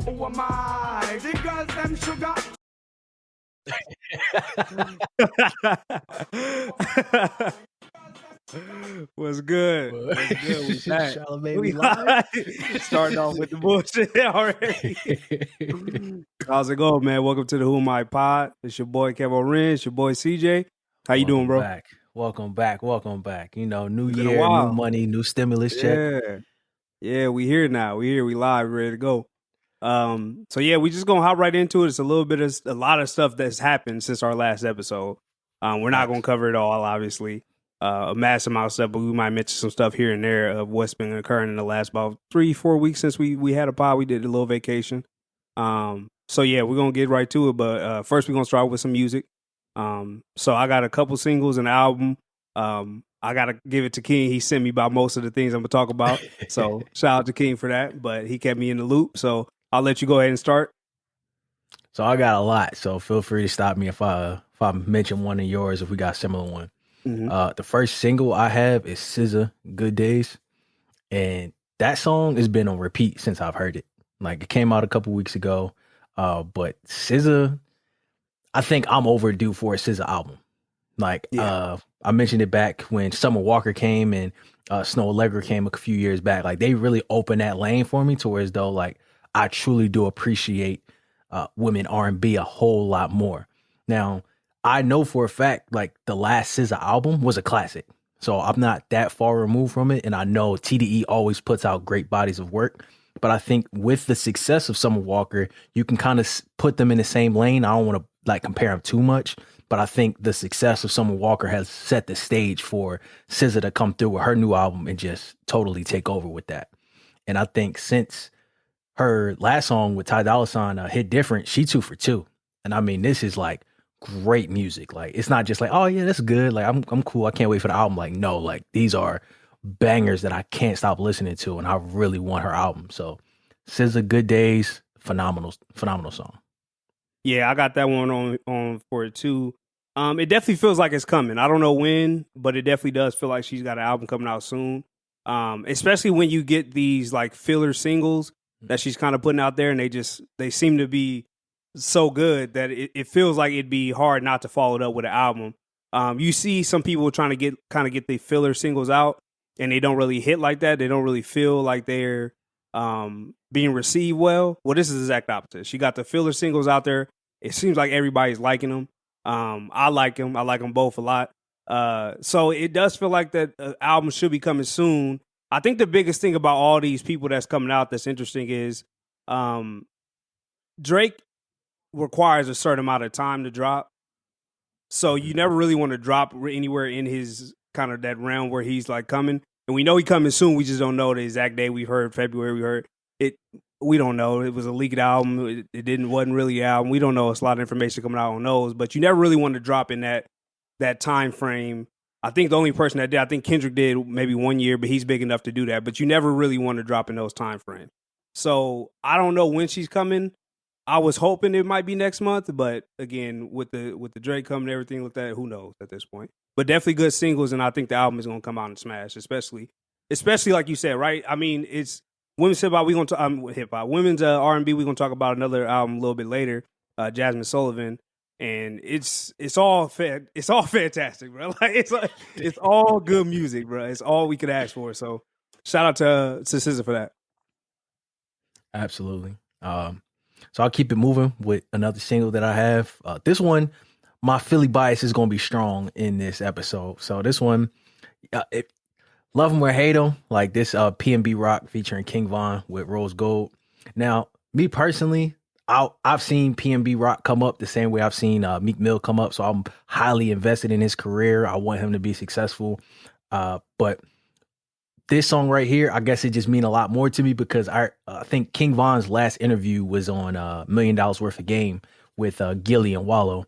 Who am I? The girls them sugar. What's good? What's good? We back. Charlamagne, we live? Starting off with the bullshit already. How's it going, man? Welcome to the Who Am I Pod. It's your boy Kev O'Ren. It's your boy CJ. How you doing, bro? Welcome back. You know, new year, new money, new stimulus check. Yeah, we here now. We here. We live, ready to go. So yeah, we just gonna hop right into it. It's a lot of stuff that's happened since our last episode. We're not gonna cover it all, obviously. A mass amount of stuff, but we might mention some stuff here and there of what's been occurring in the last about 3-4 weeks since we had a pod. We did a little vacation. So yeah, we're gonna get right to it. But first, we're gonna start with some music. So I got a couple singles and an album. I gotta give it to King. He sent me about most of the things I'm gonna talk about. So shout out to King for that. But he kept me in the loop. So I'll let you go ahead and start. So I got a lot. So feel free to stop me if I mention one of yours, if we got a similar one. Mm-hmm. The first single I have is Scissor, Good Days. And that song has been on repeat since I've heard it. Like, it came out a couple weeks ago. But Scissor, I think I'm overdue for a Scissor album. Like, I mentioned it back when Summer Walker came and Snow Allegra came a few years back. Like, they really opened that lane for me to where as though, like, I truly do appreciate women R&B a whole lot more. Now, I know for a fact, like, the last Scissor album was a classic. So I'm not that far removed from it. And I know TDE always puts out great bodies of work. But I think with the success of Summer Walker, you can kind of put them in the same lane. I don't want to, like, compare them too much. But I think the success of Summer Walker has set the stage for Scissor to come through with her new album and just totally take over with that. And I think since her last song with Ty Dolla $ign hit different, she 2 for 2. And I mean, this is like great music. Like, it's not just like, oh yeah, that's good. Like, I'm cool. I can't wait for the album. Like, no, like, these are bangers that I can't stop listening to. And I really want her album. So Scissor, Good Days, phenomenal song. Yeah, I got that one on for it too. It definitely feels like it's coming. I don't know when, but it definitely does feel like she's got an album coming out soon. Especially when you get these like filler singles that she's kind of putting out there, and they seem to be so good that it feels like it'd be hard not to follow it up with an album. You see some people trying to get the filler singles out, and they don't really hit like that. They don't really feel like they're being received well. Well, this is the exact opposite. She got the filler singles out there. It seems like everybody's liking them. I like them. I like them both a lot. So it does feel like that album should be coming soon. I think the biggest thing about all these people that's coming out that's interesting is Drake requires a certain amount of time to drop. So you never really want to drop anywhere in his kind of that realm where he's like coming. And we know he's coming soon. We just don't know the exact day. We heard February. We heard it. We don't know. It was a leaked album. It wasn't really an album. We don't know. It's a lot of information coming out on those. But you never really want to drop in that time frame. I think the only person that did, I think Kendrick did maybe 1 year, but he's big enough to do that. But you never really want to drop in those time frames. So I don't know when she's coming. I was hoping it might be next month, but again, with the Drake coming and everything like that, who knows at this point. But definitely good singles, and I think the album is going to come out and smash, especially like you said, right? I mean, it's women's hip-hop, we're going to hip-hop. Women's R&B, we're going to talk about another album a little bit later, Jasmine Sullivan. And it's all fantastic, bro. It's all good music, bro. It's all we could ask for. So shout out to Scissor for that. Absolutely. So I'll keep it moving with another single that I have. This one, my Philly bias is going to be strong in this episode. So this one, love him or hate him, like this PMB Rock featuring King Von with Rose Gold. Now, me personally, I've seen PMB Rock come up the same way I've seen Meek Mill come up. So I'm highly invested in his career. I want him to be successful. But this song right here, I guess it just mean a lot more to me because I think King Von's last interview was on $1 Million Worth of Game with Gilly and Wallow.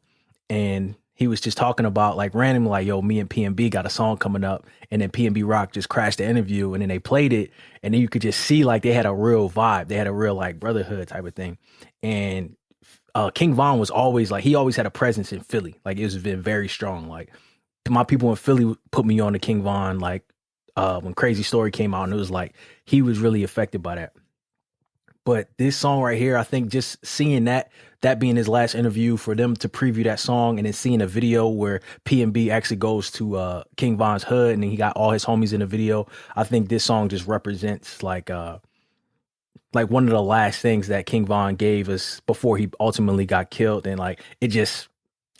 And he was just talking about like randomly, like, yo, me and PMB got a song coming up. And then PMB Rock just crashed the interview and then they played it. And then you could just see like they had a real vibe. They had a real like brotherhood type of thing. And King Von was always like, he always had a presence in Philly. Like it's been very strong. Like my people in Philly put me on to King Von, like when Crazy Story came out, and it was like, he was really affected by that. But this song right here, I think just seeing that being his last interview, for them to preview that song and then seeing a video where PMB actually goes to King Von's hood and then he got all his homies in the video, I think this song just represents like one of the last things that King Von gave us before he ultimately got killed. And like, it just,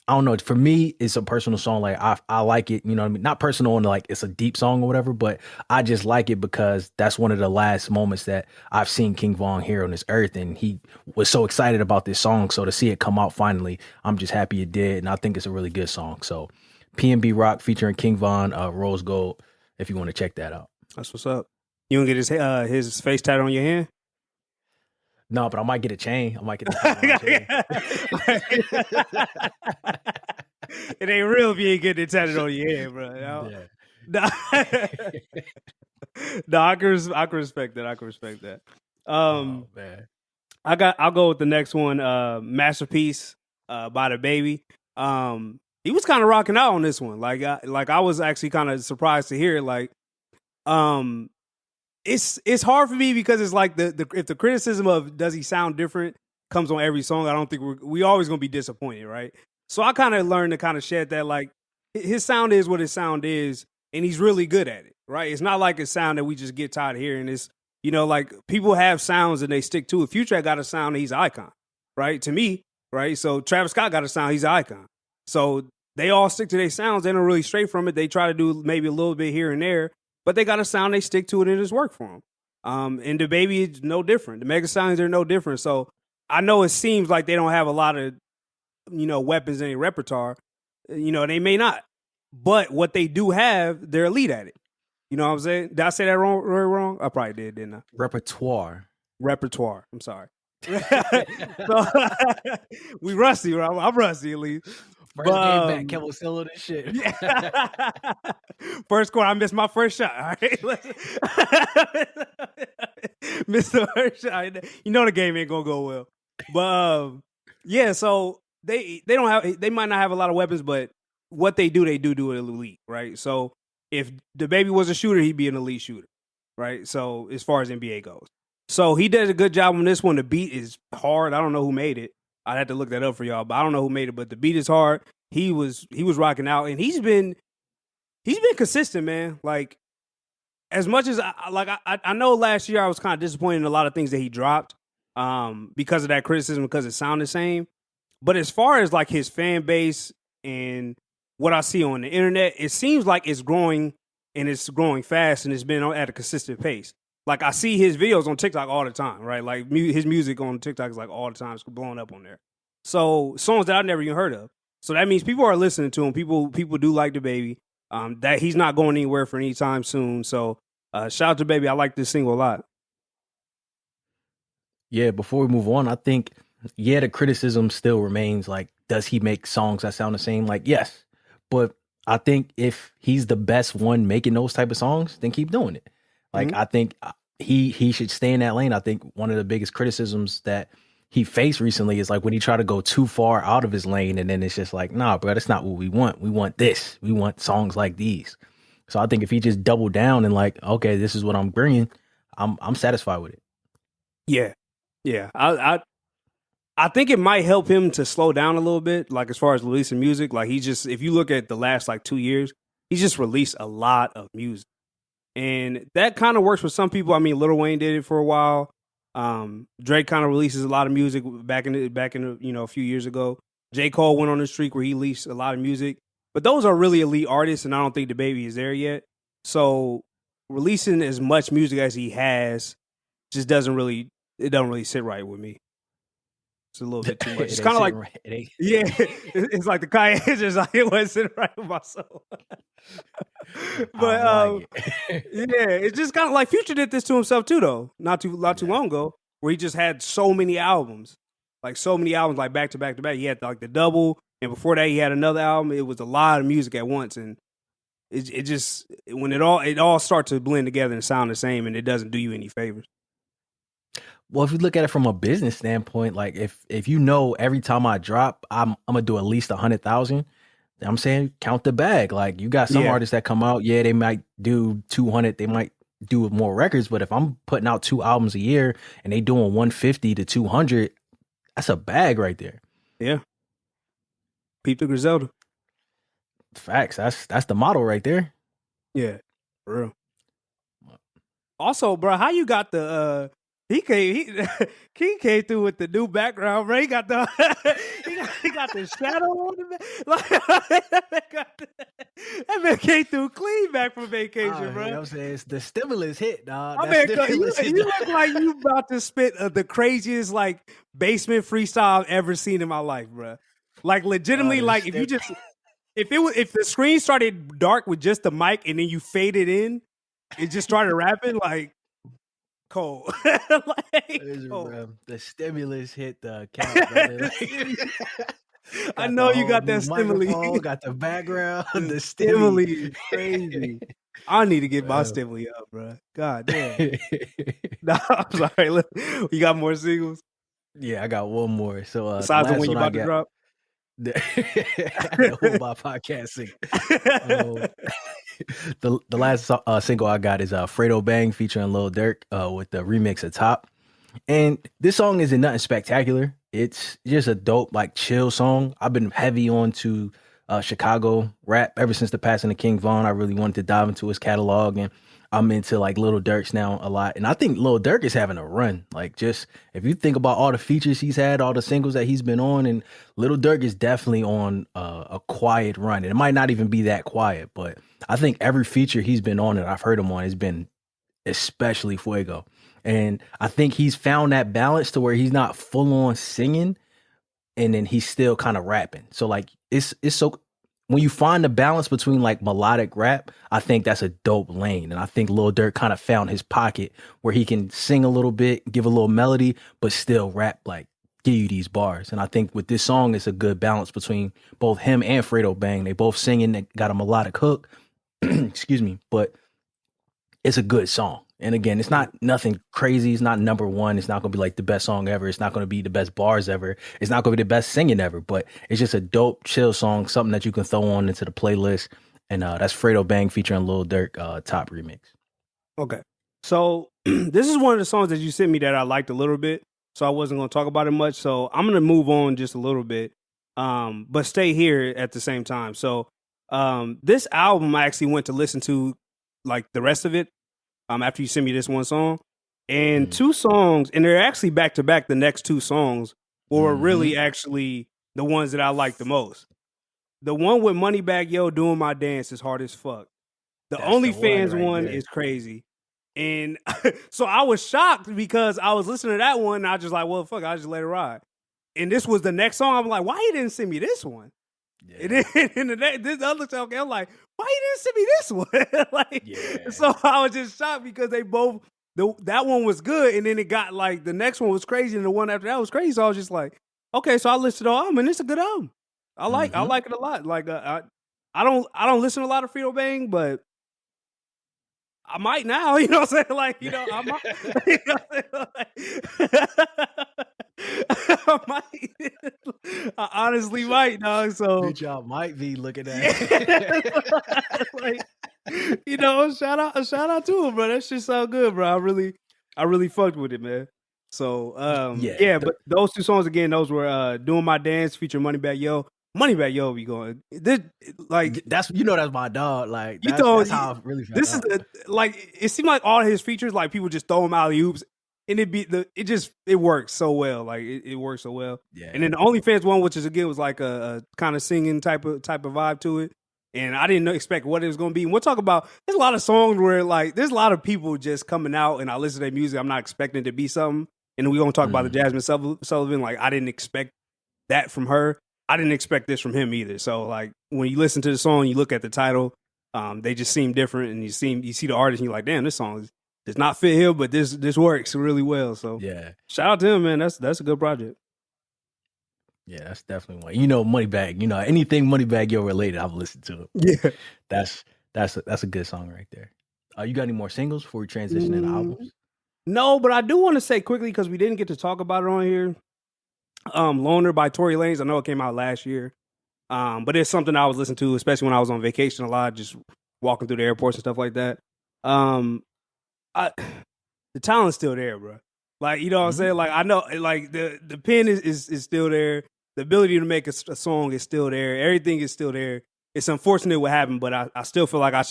I don't know. For me, it's a personal song. Like I like it, you know what I mean? Not personal and like it's a deep song or whatever, but I just like it because that's one of the last moments that I've seen King Von here on this earth. And he was so excited about this song. So to see it come out finally, I'm just happy it did. And I think it's a really good song. So PMB Rock featuring King Von, Rose Gold, if you want to check that out. That's what's up. You want to get his face tattooed on your hand? No, but I might get a chain. I might get a chain. It ain't real if you ain't getting it tatted on your head, bro. You know? Yeah. No, I can respect that. I can respect that. Oh, man. I'll go with the next one. Masterpiece by the Baby. He was kind of rocking out on this one. Like I was actually kind of surprised to hear it. Like, it's hard for me because it's like if the criticism of does he sound different comes on every song, I don't think we always gonna be disappointed, right? So I kind of learned to kind of shed that, like, his sound is what his sound is, and he's really good at it, right? It's not like a sound that we just get tired of hearing. It's, you know, like, people have sounds and they stick to it. Future got a sound, he's an icon, right? To me, right? So Travis Scott got a sound, he's an icon. So they all stick to their sounds. They don't really stray from it. They try to do maybe a little bit here and there, but they got a sound, they stick to it, and it's work for them. And the Baby is no different. The Mega Stallions are no different. So I know it seems like they don't have a lot of, you know, weapons in their repertoire. You know, they may not. But what they do have, they're elite at it. You know what I'm saying? Did I say that wrong? I probably did, didn't I? Repertoire. I'm sorry. So, we rusty, right? I'm rusty at least. First game back, Kevin was still on this shit. Yeah. First quarter, I missed my first shot. All right, missed the first shot. You know the game ain't gonna go well. But yeah, so they might not have a lot of weapons, but what they do it elite, right? So if the Baby was a shooter, he'd be an elite shooter, right? So as far as NBA goes, so he did a good job on this one. The beat is hard. I don't know who made it. I'd have to look that up for y'all, but I don't know who made it. But the beat is hard. He was rocking out, and he's been consistent, man. Like, as much as I know last year I was kind of disappointed in a lot of things that he dropped because of that criticism, because it sounded the same. But as far as like his fan base and what I see on the internet, it seems like it's growing, and it's growing fast, and it's been at a consistent pace. Like, I see his videos on TikTok all the time, right? Like, his music on TikTok is like all the time. It's blowing up on there. So songs that I've never even heard of. So that means people are listening to him. People do like the Baby. That he's not going anywhere for any time soon. So shout out to Baby. I like this single a lot. Yeah, before we move on, I think, the criticism still remains, like, does he make songs that sound the same? Like, yes. But I think if he's the best one making those type of songs, then keep doing it. Like, I think he should stay in that lane. I think one of the biggest criticisms that he faced recently is like when he tried to go too far out of his lane, and then it's just like, nah, bro, that's not what we want. We want this. We want songs like these. So I think if he just doubled down and like, okay, this is what I'm bringing, I'm satisfied with it. Yeah. I think it might help him to slow down a little bit, like as far as releasing music. Like, if you look at the last like 2 years, he's just released a lot of music. And that kind of works for some people. I mean, Lil Wayne did it for a while. Drake kind of releases a lot of music back in the, a few years ago. J. Cole went on a streak where he released a lot of music. But those are really elite artists, and I don't think the Baby is there yet. So releasing as much music as he has just doesn't really sit right with me. It's a little bit too much. It's kind of like, right. It's like the Kanye. It's just like, it wasn't sitting right with my soul. But it's just kind of like Future did this to himself too, though. Not too long ago, where he just had so many albums, like back to back to back. He had like the double, and before that he had another album. It was a lot of music at once, and it just, when it all starts to blend together and sound the same, and it doesn't do you any favors. Well, if you look at it from a business standpoint, like if you know every time I drop, I'm gonna do at least 100,000. I'm saying count the bag. Like, you got some artists that come out, they might do 200, they might do more records, but if I'm putting out 2 albums a year and they doing 150 to 200, that's a bag right there. Yeah. Peep the Griselda. Facts. That's the model right there. Yeah, for real. Also, bro, how you got the he came through with the new background, bro. He got the he got the shadow on the back. That man came through clean back from vacation, bro. You know what I'm saying? It's the stimulus hit, dog. I mean, you look like you about to spit the craziest like basement freestyle I've ever seen in my life, bro. Like legitimately, like if the screen started dark with just the mic and then you faded in, it just started rapping like cold. Cold. The stimulus hit the count. I know you got that stimuli. Got the background. The stimuli. Crazy. I need to get my stimuli up, bro. God damn. Nah, I'm sorry. Look, you got more singles? Yeah, I got one more. So besides the one you about to drop? The whole my podcast single. The last single I got is Alfredo Bang featuring Lil Durk with the remix of Top. And this song isn't nothing spectacular. It's just a dope, like chill song. I've been heavy on to Chicago rap ever since the passing of King Von. I really wanted to dive into his catalog, and I'm into like Lil Durk's now a lot. And I think Lil Durk is having a run. Like, just if you think about all the features he's had, all the singles that he's been on, and Lil Durk is definitely on a quiet run. And it might not even be that quiet, but I think every feature he's been on that I've heard him on has been especially fuego. And I think he's found that balance to where he's not full on singing and then he's still kind of rapping. So like it's so when you find the balance between like melodic rap, I think that's a dope lane. And I think Lil Durk kind of found his pocket where he can sing a little bit, give a little melody, but still rap, like give you these bars. And I think with this song, it's a good balance between both him and Fredo Bang. They both singing, they got a melodic hook, excuse me, but it's a good song. And again, it's not nothing crazy. It's not number one. It's not going to be like the best song ever. It's not going to be the best bars ever. It's not going to be the best singing ever, but it's just a dope, chill song, something that you can throw on into the playlist. And that's Fredo Bang featuring Lil Durk, Top remix. Okay. So this is one of the songs that you sent me that I liked a little bit. So I wasn't going to talk about it much. So I'm going to move on just a little bit, but stay here at the same time. So this album I actually went to listen to like the rest of it. After you sent me this one song, and 2 songs, and they're actually back to back. The next 2 songs were really actually the ones that I like the most. The one with Moneybagg Yo doing my dance is hard as fuck. The OnlyFans one is crazy, and so I was shocked because I was listening to that one, and I was just like, well, fuck, I just let it ride. And this was the next song. I'm like, why you didn't send me this one? Yeah. And then this other song, I'm like, why you didn't send me this one? Like, yeah. So I was just shocked because they both, that one was good, and then it got like the next one was crazy, and the one after that was crazy. So I was just like, okay, so I listened to the album, and it's a good album. I like it a lot. Like, I don't listen to a lot of Fredo Bang, but I might now. You know what I'm saying? Like, you know, I might. You know what I'm saying? I might. I honestly might, dog. So good job, might be looking at it. Like, you know, shout out to him, bro. That shit sound good, bro. I really fucked with it, man. So but those 2 songs again, those were Doing My Dance featuring Moneybagg Yo. Moneybagg Yo be going. This, like, that's that's my dog. Like, that's how I really felt. This is like, it seemed like all his features, like people just throw him alley oops. And it works so well. Like it works so well. Yeah. And then the OnlyFans one, which is again was like a kind of singing type of vibe to it. And I didn't expect what it was going to be. And we'll talk about, there's a lot of songs where like there's a lot of people just coming out and I listen to their music. I'm not expecting it to be something. And we're going to talk about the Jasmine Sullivan. Like I didn't expect that from her. I didn't expect this from him either. So like when you listen to the song, you look at the title, they just seem different, and you see the artist and you're like, damn, this song does not fit him, but this works really well. So yeah, shout out to him, man. That's a good project. Yeah, that's definitely one. You know, Moneybagg. You know, anything Moneybagg Yo related, I've listened to it. Yeah, that's a good song right there. You got any more singles before we transition into albums? No, but I do want to say quickly because we didn't get to talk about it on here. Loner by Tory Lanez. I know it came out last year, but it's something I was listening to, especially when I was on vacation a lot, just walking through the airports and stuff like that. the talent's still there, bro. Like, you know what I'm saying? Like, I know, like, the pen is still there. The ability to make a song is still there. Everything is still there. It's unfortunate what happened, but I still feel like I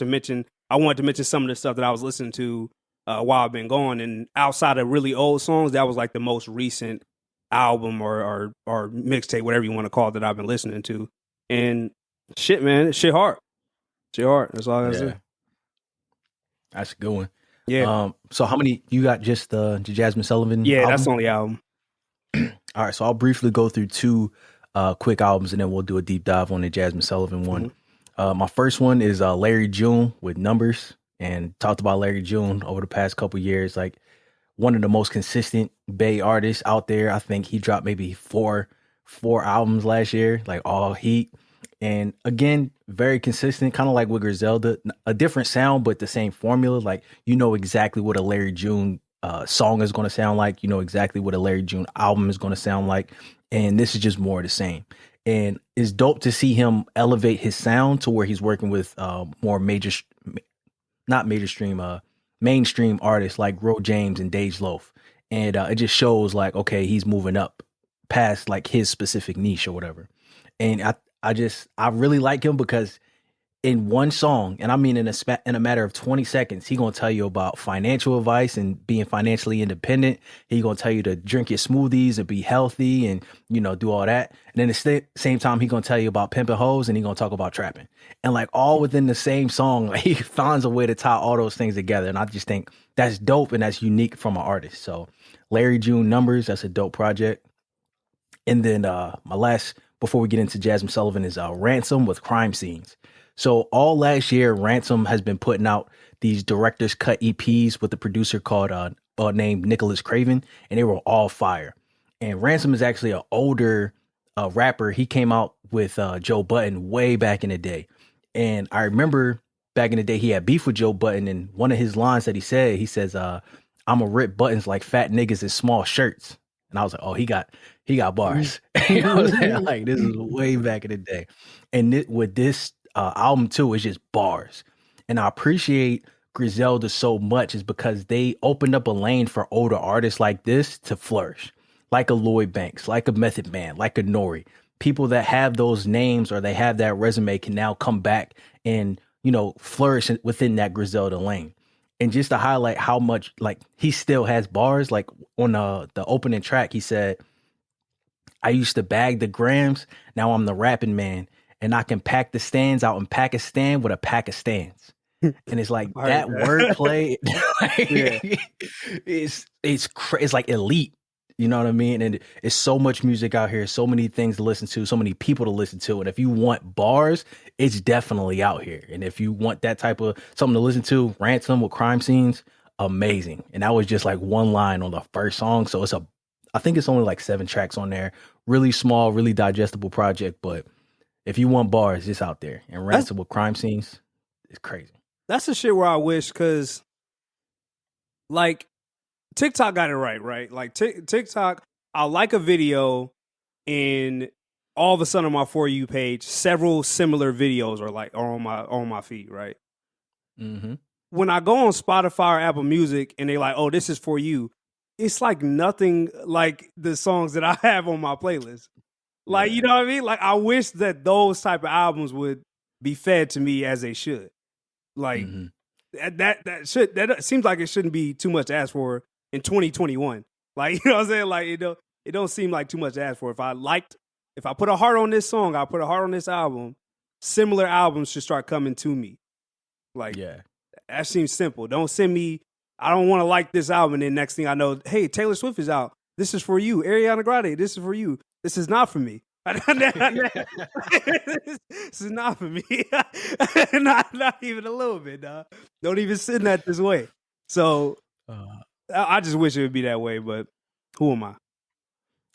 wanted to mention some of the stuff that I was listening to while I've been gone. And outside of really old songs, that was like the most recent album or mixtape, whatever you want to call it, that I've been listening to. And shit, man, shit hard. Shit hard. That's all I gotta say. That's a good one. Yeah. So how many you got? Just the Jasmine Sullivan? Yeah, album? that's the only album. All right, so I'll briefly go through two quick albums, and then we'll do a deep dive on the Jasmine Sullivan one. My first one is Larry June with Numbers, and talked about Larry June over the past couple years, like one of the most consistent Bay artists out there. I think he dropped maybe four albums last year, like all heat. And again, very consistent, kind of like with Griselda, a different sound, but the same formula. Like, you know exactly what a Larry June song is going to sound like. You know exactly what a Larry June album is going to sound like. And this is just more of the same. And it's dope to see him elevate his sound to where he's working with more mainstream artists like Ro James and Dej Loaf. And it just shows like, okay, he's moving up past like his specific niche or whatever. And I really like him because in one song, and I mean in a matter of 20 seconds, he gonna tell you about financial advice and being financially independent. He gonna tell you to drink your smoothies and be healthy and, you know, do all that. And then at the same time, he gonna tell you about pimping hoes and he gonna talk about trapping. And like all within the same song, like, he finds a way to tie all those things together. And I just think that's dope and that's unique from an artist. So Larry June, Numbers, that's a dope project. And then my last, before we get into Jasmine Sullivan, is Ransom with Crime Scenes. So all last year, Ransom has been putting out these director's cut EPs with a producer called named Nicholas Craven, and they were all fire. And Ransom is actually an older rapper. He came out with Joe Budden way back in the day. And I remember back in the day, he had beef with Joe Budden, and one of his lines that he says, "I'ma rip buttons like fat niggas in small shirts." And I was like, oh, he got bars. You know what I'm saying? Like, this is way back in the day. And with this album too, it's just bars. And I appreciate Griselda so much is because they opened up a lane for older artists like this to flourish. Like a Lloyd Banks, like a Method Man, like a Nori. People that have those names or they have that resume can now come back and, you know, flourish within that Griselda lane. And just to highlight how much, like, he still has bars, like on the opening track, he said, "I used to bag the grams, now I'm the rapping man, and I can pack the stands out in Pakistan with a pack of stands." And it's like that wordplay, it's like elite. You know what I mean? And it's so much music out here, so many things to listen to, so many people to listen to. And if you want bars, it's definitely out here. And if you want that type of something to listen to, Ransom with Crime Scenes, amazing. And that was just like one line on the first song. So I think it's only like 7 tracks on there. Really small, really digestible project. But if you want bars, it's out there. And Ransom with Crime Scenes, it's crazy. That's the shit where I wish, because like, TikTok got it right? Like TikTok, I'll like a video and all of a sudden on my For You page, several similar videos are on my feed, right? Mm-hmm. When I go on Spotify or Apple Music and they like, oh, this is For You, it's like nothing like the songs that I have on my playlist. Like, you know what I mean? Like, I wish that those type of albums would be fed to me as they should. Like, that seems like it shouldn't be too much to ask for in 2021. Like, you know what I'm saying? Like, it don't seem like too much to ask for. If I put a heart on this song, I put a heart on this album, similar albums should start coming to me. Like, that seems simple. Don't send me, I don't want to like this album, and then next thing I know, hey, Taylor Swift is out. This is for you. Ariana Grande, this is for you. This is not for me. This is not for me. not even a little bit, dog. Don't even send that this way. So I just wish it would be that way, but who am I?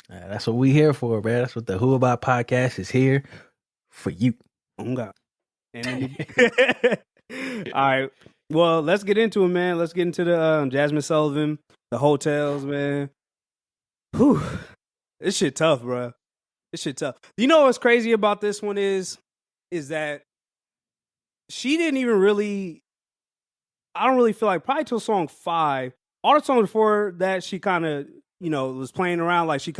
That's what we here for, man. That's what the Who About podcast is here for you. Oh God. All right. Well, let's get into it, man. Let's get into the Jasmine Sullivan, the hotels, man. Whew. This shit tough, bro. This shit tough. You know what's crazy about this one is that she didn't even really I don't really feel like probably till song 5. All the songs before that, she kind of, was playing around like she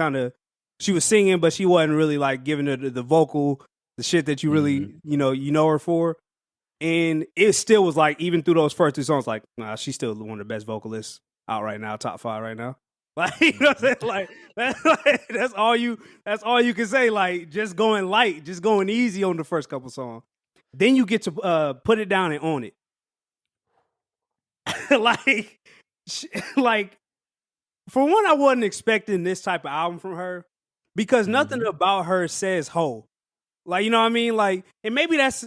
was singing, but she wasn't really like giving her the vocal, the shit that you really, you know her for. And it still was like, even through those first 2 songs, like, nah, she's still one of the best vocalists out right now, top 5 right now. Like, you know what I'm saying? Like, that's all you can say. Like, just going light, just going easy on the first couple songs. Then you get to put it down and own it. like, for one, I wasn't expecting this type of album from her because nothing about her says ho. Like, you know what I mean? Like, and maybe that's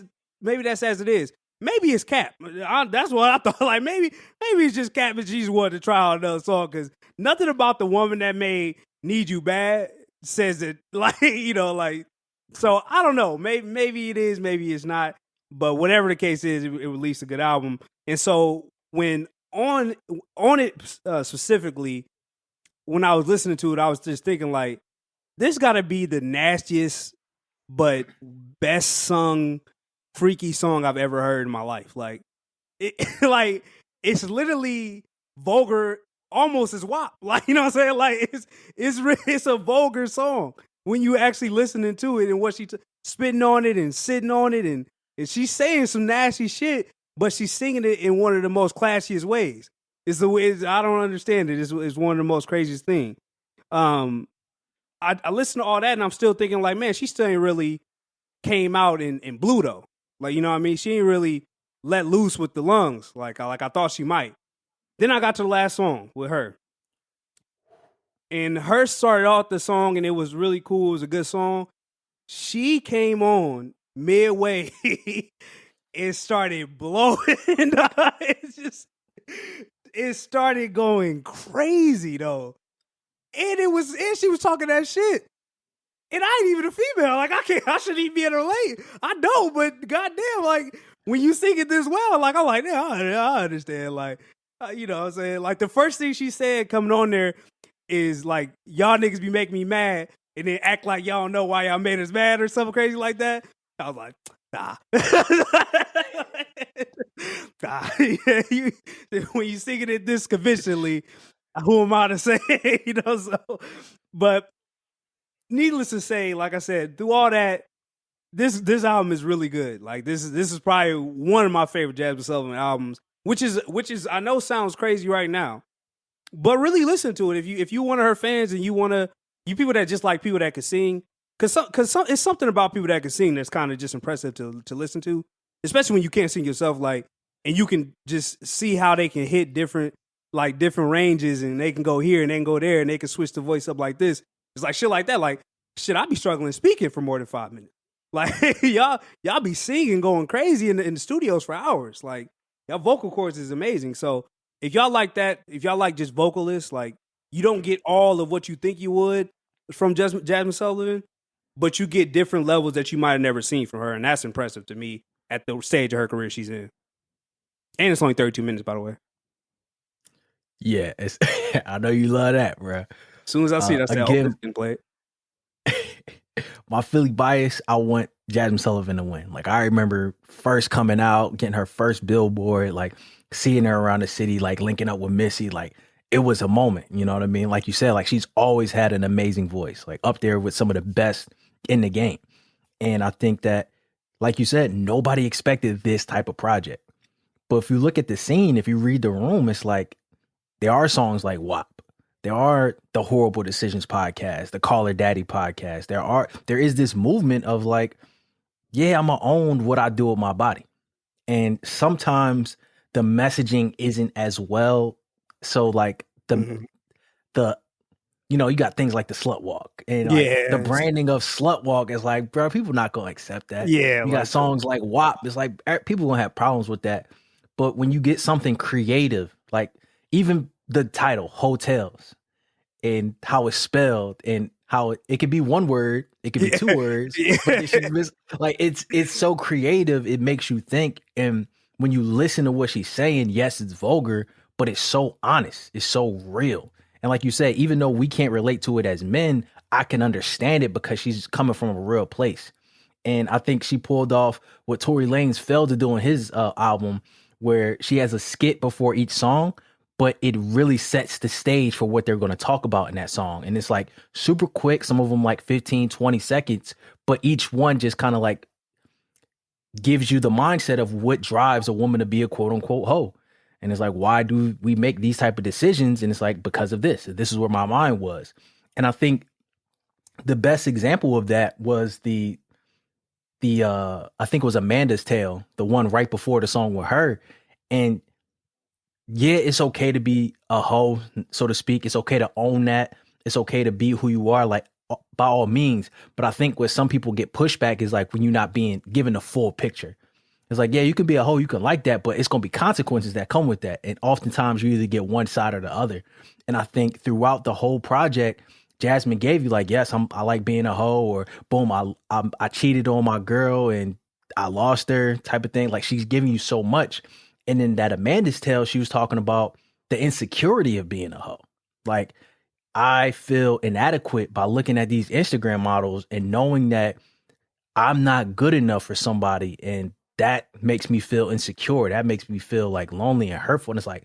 as it is. Maybe it's cap. That's what I thought. Like, maybe it's just cap and she just wanted to try out another song because nothing about the woman that made Need You Bad says it. Like, like, so I don't know. Maybe it is, maybe it's not. But whatever the case is, it released a good album. And so when on it specifically, when I was listening to it, I was just thinking like, this got to be the nastiest but best sung freaky song I've ever heard in my life. Like, it's literally vulgar, almost as WAP. Like, you know what I'm saying? Like, it's a vulgar song when you actually listening to it and what she spitting on it and sitting on it and she's saying some nasty shit, but she's singing it in one of the most classiest ways. It's the way I don't understand it. It's one of the most craziest things. I listened to all that and I'm still thinking like, man, she still ain't really came out and blew though. Like, you know what I mean? She ain't really let loose with the lungs like I thought she might. Then I got to the last song with her. And her started off the song and it was really cool. It was a good song. She came on midway and started blowing. It started going crazy though. And she was talking that shit. And I ain't even a female. Like, I shouldn't even be in her lane. I know, but goddamn, like, when you sing it this well, like, I'm like, yeah, I understand. Like, you know what I'm saying? Like, the first thing she said coming on there is, like, y'all niggas be making me mad and then act like y'all don't know why y'all made us mad or something crazy like that. I was like, nah. Nah. When you singing it this convincingly, who am I to say? You know, so, but needless to say, like I said, through all that, this album is really good. Like this is probably one of my favorite Jasmine Sullivan albums, which is I know sounds crazy right now, but really listen to it if you one of her fans and you people that just like people that can sing, because it's something about people that can sing that's kind of just impressive to listen to, especially when you can't sing yourself, like, and you can just see how they can hit different ranges and they can go here and they can go there and they can switch the voice up like this. It's like shit like that. Like, shit, I be struggling speaking for more than 5 minutes. Like, y'all be singing, going crazy in the studios for hours. Like, y'all vocal cords is amazing. So if y'all like that, if y'all like just vocalists, like, you don't get all of what you think you would from Jasmine Sullivan, but you get different levels that you might have never seen from her. And that's impressive to me at the stage of her career she's in. And it's only 32 minutes, by the way. Yeah, I know you love that, bro. As soon as I see that, I say, again, can play it. My Philly bias, I want Jasmine Sullivan to win. Like, I remember first coming out, getting her first Billboard, like seeing her around the city, like linking up with Missy. Like, it was a moment, you know what I mean? Like you said, like she's always had an amazing voice, like up there with some of the best in the game. And I think that, like you said, nobody expected this type of project. But if you look at the scene, if you read the room, it's like, there are songs like WAP. There are the Horrible Decisions podcast, the Call Her Daddy podcast. There is this movement of like, yeah, I'm gonna own what I do with my body. And sometimes the messaging isn't as well. So like the you know, you got things like the slut walk and like the branding of slut walk is like, bro, people not gonna accept that. Yeah. You got songs like WAP. It's like people gonna have problems with that. But when you get something creative, like even the title, Hotels, and how it's spelled and how it could be one word, it could be two words, but like it's so creative, it makes you think. And when you listen to what she's saying, yes, it's vulgar, but it's so honest, it's so real. And like you said, even though we can't relate to it as men, I can understand it because she's coming from a real place. And I think she pulled off what Tory Lanez failed to do in his album, where she has a skit before each song, but it really sets the stage for what they're going to talk about in that song. And it's like super quick. Some of them like 15, 20 seconds, but each one just kind of like gives you the mindset of what drives a woman to be a quote unquote hoe. And it's like, why do we make these type of decisions? And it's like, because of this. This is where my mind was. And I think the best example of that was the I think it was Amanda's Tale, the one right before the song with her. And yeah, it's okay to be a hoe, so to speak. It's okay to own that. It's okay to be who you are, like by all means. But I think what some people get pushback is like when you're not being given the full picture. It's like, yeah, you can be a hoe, you can like that, but it's going to be consequences that come with that. And oftentimes you either get one side or the other. And I think throughout the whole project, Jasmine gave you like, yes, I like being a hoe, or boom, I cheated on my girl and I lost her type of thing. Like she's giving you so much. And then that Amanda's Tale, she was talking about the insecurity of being a hoe. Like, I feel inadequate by looking at these Instagram models and knowing that I'm not good enough for somebody. And that makes me feel insecure. That makes me feel like lonely and hurtful. And it's like,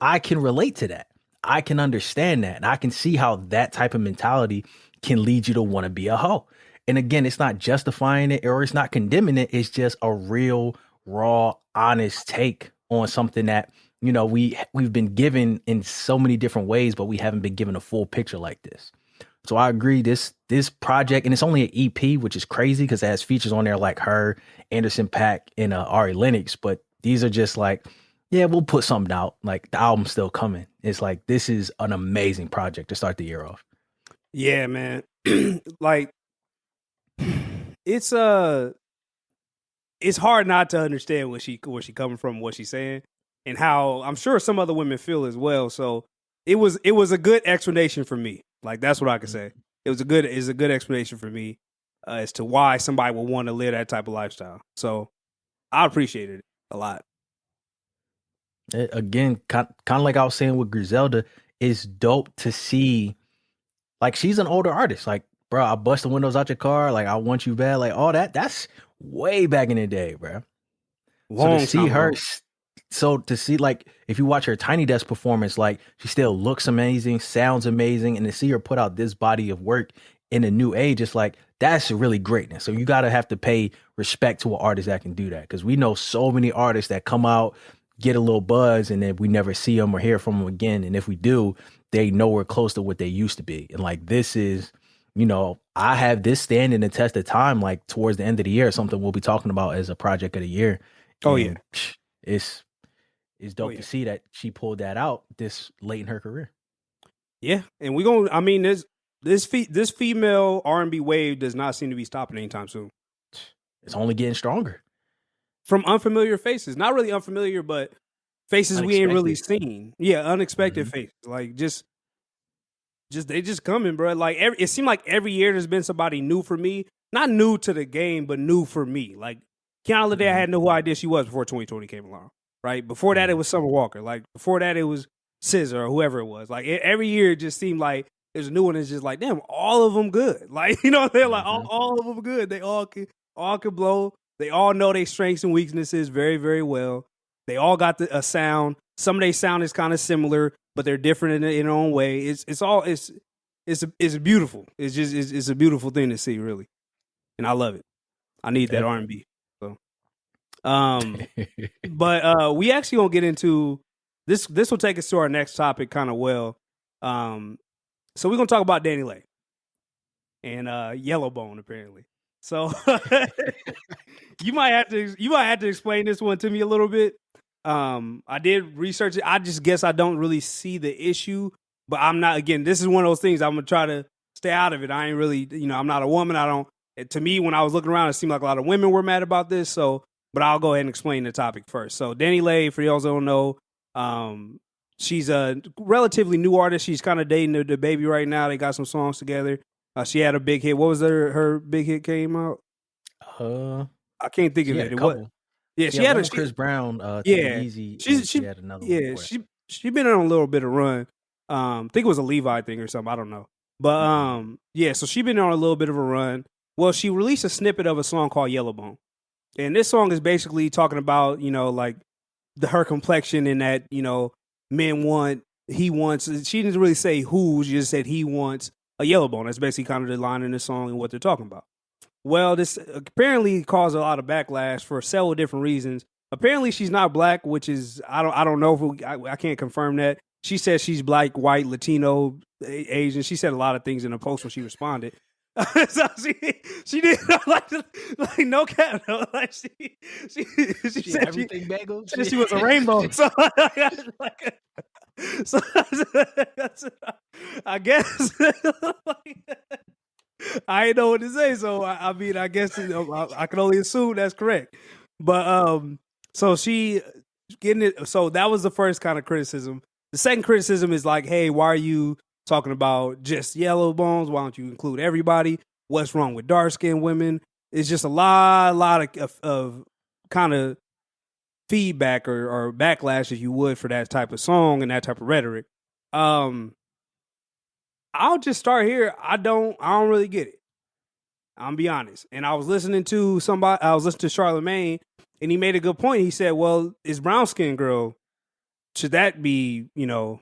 I can relate to that. I can understand that. And I can see how that type of mentality can lead you to want to be a hoe. And again, it's not justifying it or it's not condemning it. It's just a real, raw, honest take on something that, you know, we've been given in so many different ways, but we haven't been given a full picture like this. So I agree, this project, and it's only an EP, which is crazy because it has features on there like her, Anderson .Paak, and Ari Lennox. But these are just like, yeah, we'll put something out. Like the album's still coming. It's like, this is an amazing project to start the year off. Yeah, man. Like it's hard not to understand where she coming from, what she's saying, and how I'm sure some other women feel as well. So it was a good explanation for me. Like that's what I could say. It's a good explanation for me as to why somebody would want to live that type of lifestyle. So I appreciated it a lot. Again, kind of like I was saying with Griselda, it's dope to see. Like she's an older artist. Like, bro, I bust the windows out your car. Like, I want you bad. Like all that. That's way back in the day, bro. So to see her. So to see, like, if you watch her Tiny Desk performance, like she still looks amazing, sounds amazing, and to see her put out this body of work in a new age, it's like, that's really greatness. So you gotta have to pay respect to an artist that can do that, because we know so many artists that come out, get a little buzz, and then we never see them or hear from them again. And if we do, they nowhere close to what they used to be. And like, this is, you know, I have this standing the test of time. Like towards the end of the year, something we'll be talking about as a project of the year. Oh and yeah, it's dope to see that she pulled that out this late in her career. Yeah, and we're gonna. I mean, this female R&B wave does not seem to be stopping anytime soon. It's only getting stronger from unfamiliar faces. Not really unfamiliar, but faces we ain't really seen. Yeah, unexpected faces. Like just they just coming, bro. Like it seemed like every year there's been somebody new for me. Not new to the game, but new for me. Like Kiana Ledé, I had no idea she was before 2020 came along. Right before that, it was Summer Walker. Like before that, it was Scissor or whoever it was. Like every year, it just seemed like there's a new one. It's just like, damn, all of them good. Like you know, they're like all of them good. They all can blow. They all know their strengths and weaknesses very, very well. They all got a sound. Some of their sound is kind of similar, but they're different in their own way. It's beautiful. It's a beautiful thing to see, really, and I love it. I need that R&B. But we actually gonna get into this. This will take us to our next topic kind of well. So we're gonna talk about Danny Lay and Yellowbone apparently. So you might have to explain this one to me a little bit. I did research it. I just guess I don't really see the issue, but I'm not. Again, this is one of those things. I'm gonna try to stay out of it. I ain't really, I'm not a woman. I don't. To me, when I was looking around, it seemed like a lot of women were mad about this. So. But I'll go ahead and explain the topic first. So Danny Lay, for y'all who don't know, she's a relatively new artist. She's kind of dating the baby right now. They got some songs together. She had a big hit. What was her big hit came out? I can't think of it. What? Yeah, she had a Chris Brown. Yeah, Easy. She had another. Yeah, she been on a little bit of run. I think it was a Levi thing or something. I don't know. But yeah, so she been on a little bit of a run. Well, she released a snippet of a song called Yellowbone. And this song is basically talking about, like her complexion and that, you know, he wants, she didn't really say who, she just said he wants a yellow bone. That's basically kind of the line in the song and what they're talking about. Well, this apparently caused a lot of backlash for several different reasons. Apparently she's not black, which is, I don't know if I can't confirm that. She says she's black, white, Latino, Asian. She said a lot of things in the post when she responded. So she did like no cap. No, like she said everything bagel. She was a rainbow. So, so I guess I ain't know what to say. So I mean, I guess I can only assume that's correct. But so she getting it. So that was the first kind of criticism. The second criticism is like, hey, why are you talking about just yellow bones? Why don't you include everybody? What's wrong with dark skinned women? It's just a lot of kind of feedback or backlash, if you would, for that type of song and that type of rhetoric. I'll just start here. I don't really get it. I'm be honest. And I was listening to Charlamagne, and he made a good point. He said, well, it's brown skinned girl. Should that be, you know,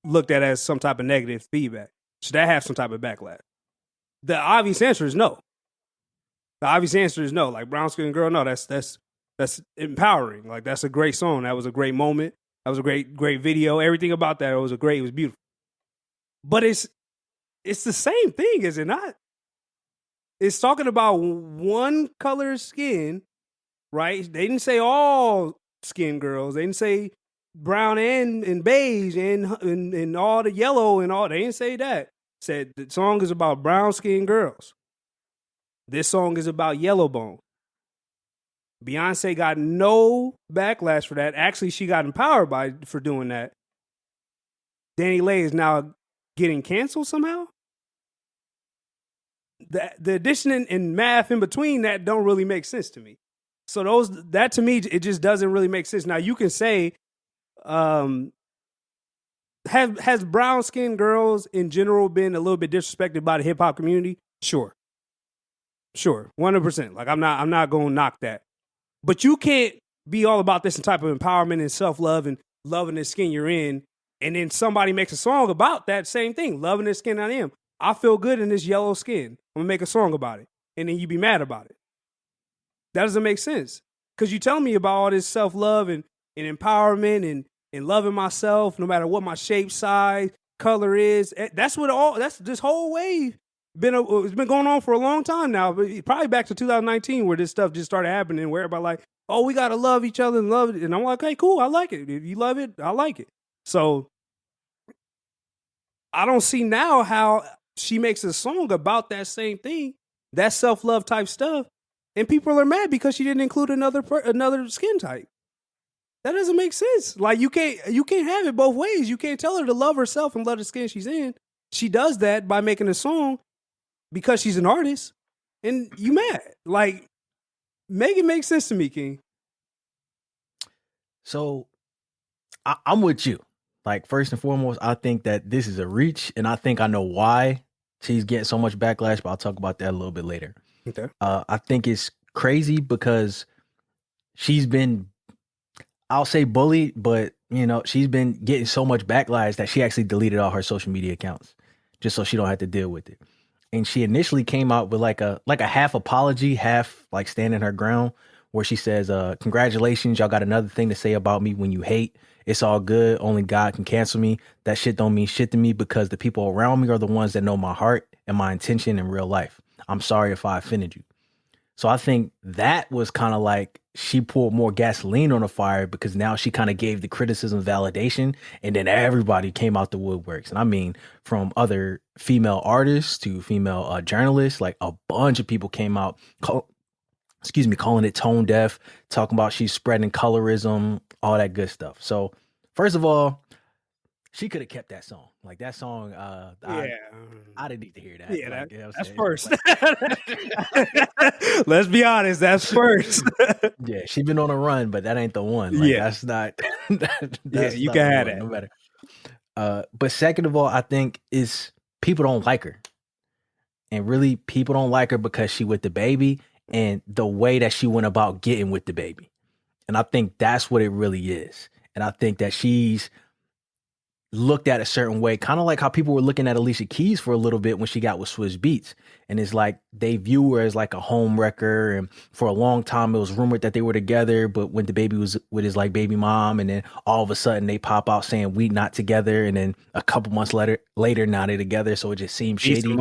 looked at as some type of negative feedback? Should that have some type of backlash? The obvious answer is no. The obvious answer is no. Like, brown skinned girl, no, that's empowering. Like, that's a great song. That was a great moment. That was a great video. Everything about that, it was beautiful. But it's the same thing, is it not? It's talking about one color skin, right? They didn't say all skin girls. They didn't say brown and beige and all the yellow and all. They didn't say that. Said the song is about brown skinned girls. This song is about yellow bone. Beyonce got no backlash for that. Actually, she got empowered for doing that. Danny Lay is now getting canceled somehow. The addition and math in between that don't really make sense to me. So that to me, it just doesn't really make sense. Now you can say, has brown skinned girls in general been a little bit disrespected by the hip hop community? Sure, 100%. Like, I'm not going to knock that, but you can't be all about this type of empowerment and self love and loving the skin you're in, and then somebody makes a song about that same thing, loving the skin I am. I feel good in this yellow skin. I'm gonna make a song about it, and then you be mad about it. That doesn't make sense, because you telling me about all this self love and empowerment and loving myself, no matter what my shape, size, color is. That's this whole wave it's been going on for a long time now. But probably back to 2019 where this stuff just started happening, where everybody like, oh, we gotta love each other and love it. And I'm like, hey, cool, I like it. If you love it, I like it. So I don't see now how she makes a song about that same thing, that self-love type stuff, and people are mad because she didn't include another skin type. That doesn't make sense. Like, you can't have it both ways. You can't tell her to love herself and love the skin she's in. She does that by making a song because she's an artist, and you mad. Like, make it make sense to me, King. So I'm with you. Like, first and foremost, I think that this is a reach, and I think I know why she's getting so much backlash, but I'll talk about that a little bit later. Okay. I think it's crazy because she's been, I'll say bullied, but, you know, she's been getting so much backlash that she actually deleted all her social media accounts just so she don't have to deal with it. And she initially came out with like a half apology, half like standing her ground, where she says, congratulations, y'all got another thing to say about me when you hate. It's all good. Only God can cancel me. That shit don't mean shit to me because the people around me are the ones that know my heart and my intention in real life. I'm sorry if I offended you. So I think that was kind of like she poured more gasoline on the fire because now she kind of gave the criticism validation, and then everybody came out the woodworks. And I mean, from other female artists to female journalists, like a bunch of people came out, calling it tone deaf, talking about she's spreading colorism, all that good stuff. So first of all, she could have kept that song. Like, that song, I didn't need to hear that. Yeah, like, that's first. Let's be honest, that's first. Yeah, she's been on a run, but that ain't the one. Like, that's not. That's you not can have one, that. no matter. But second of all, I think is people don't like her, and really people don't like her because she with the baby and the way that she went about getting with the baby. And I think that's what it really is. And I think that she's looked at a certain way, kind of like how people were looking at Alicia Keys for a little bit when she got with Swizz Beatz. And it's like they view her as like a home wrecker. And for a long time, it was rumored that they were together. But when the baby was with his like baby mom, and then all of a sudden they pop out saying we not together. And then a couple months later, now they're together. So it just seems shady.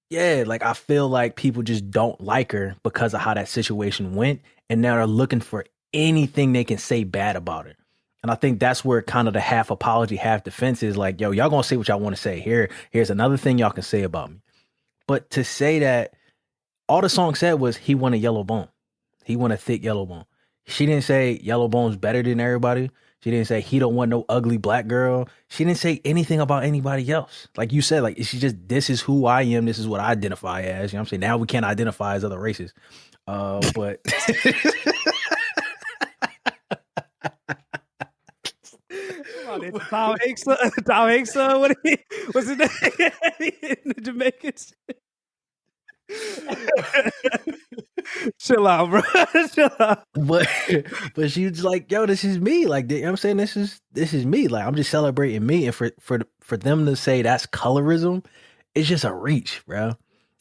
Yeah, like I feel like people just don't like her because of how that situation went. And now they're looking for anything they can say bad about her. And I think that's where kind of the half apology, half defense is like, yo, y'all gonna say what y'all want to say. Here's another thing y'all can say about me. But to say that all the song said was he want a yellow bone. He want a thick yellow bone. She didn't say yellow bone's better than everybody. She didn't say he don't want no ugly black girl. She didn't say anything about anybody else. Like you said, like she just, this is who I am. This is what I identify as. You know what I'm saying? Now we can't identify as other races. But Tom Hanks, what's his name? The Jamaicans. Chill out, bro. Chill out. But she was like, yo, this is me. Like, you know what I'm saying? This is me. Like, I'm just celebrating me. And for them to say that's colorism, it's just a reach, bro.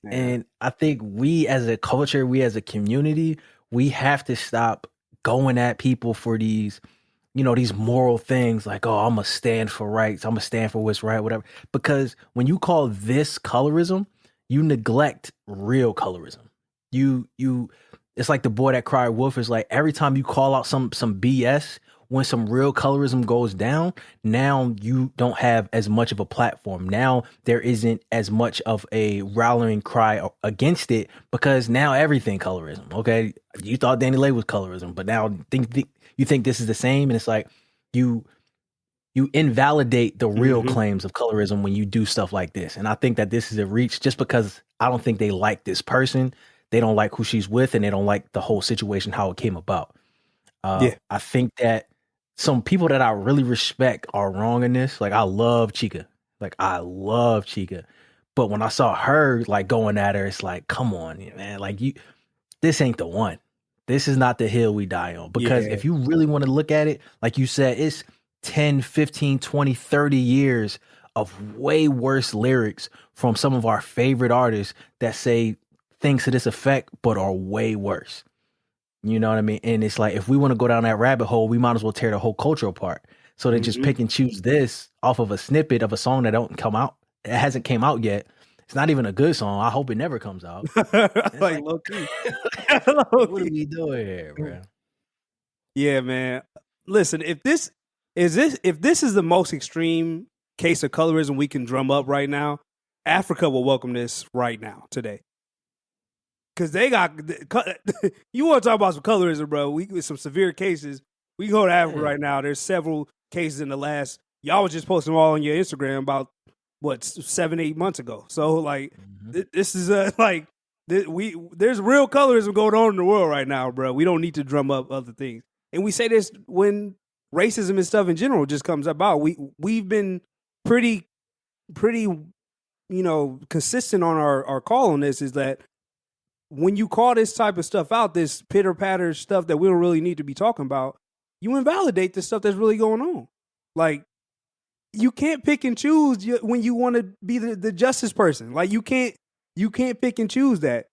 Yeah. And I think we as a culture, we as a community, we have to stop going at people for these, you know, these moral things like, oh, I'm going to stand for rights. I'm going to stand for what's right, whatever. Because when you call this colorism, you neglect real colorism. It's like the boy that cried wolf is like, every time you call out some BS, when some real colorism goes down, now you don't have as much of a platform. Now there isn't as much of a rallying cry against it because now everything colorism. Okay. You thought Danny Lay was colorism, but now you think this is the same. And it's like, you invalidate the real claims of colorism when you do stuff like this. And I think that this is a reach just because I don't think they like this person. They don't like who she's with and they don't like the whole situation, how it came about. I think that some people that I really respect are wrong in this. Like I love Chica. But when I saw her like going at her, it's like, come on, man. Like this ain't the one. This is not the hill we die on. Because if you really want to look at it, like you said, it's 10, 15, 20, 30 years of way worse lyrics from some of our favorite artists that say things to this effect, but are way worse. You know what I mean? And it's like, if we want to go down that rabbit hole, we might as well tear the whole culture apart. So they just pick and choose this off of a snippet of a song that don't come out. It hasn't came out yet. It's not even a good song. I hope it never comes out. like low key. What are we doing here, bro? Yeah, man. Listen, if this is the most extreme case of colorism we can drum up right now, Africa will welcome this right now, today. Because they got, you want to talk about some colorism, bro. With some severe cases, we can go to Africa right now. There's several cases in the last, y'all was just posting them all on your Instagram about, 7-8 months ago. So, like, this is there's real colorism going on in the world right now, bro. We don't need to drum up other things. And we say this when racism and stuff in general just comes about. We've been pretty, consistent on our call on this, is that when you call this type of stuff out, this pitter-patter stuff that we don't really need to be talking about, you invalidate the stuff that's really going on. Like, you can't pick and choose when you want to be the justice person. Like, you can't pick and choose that.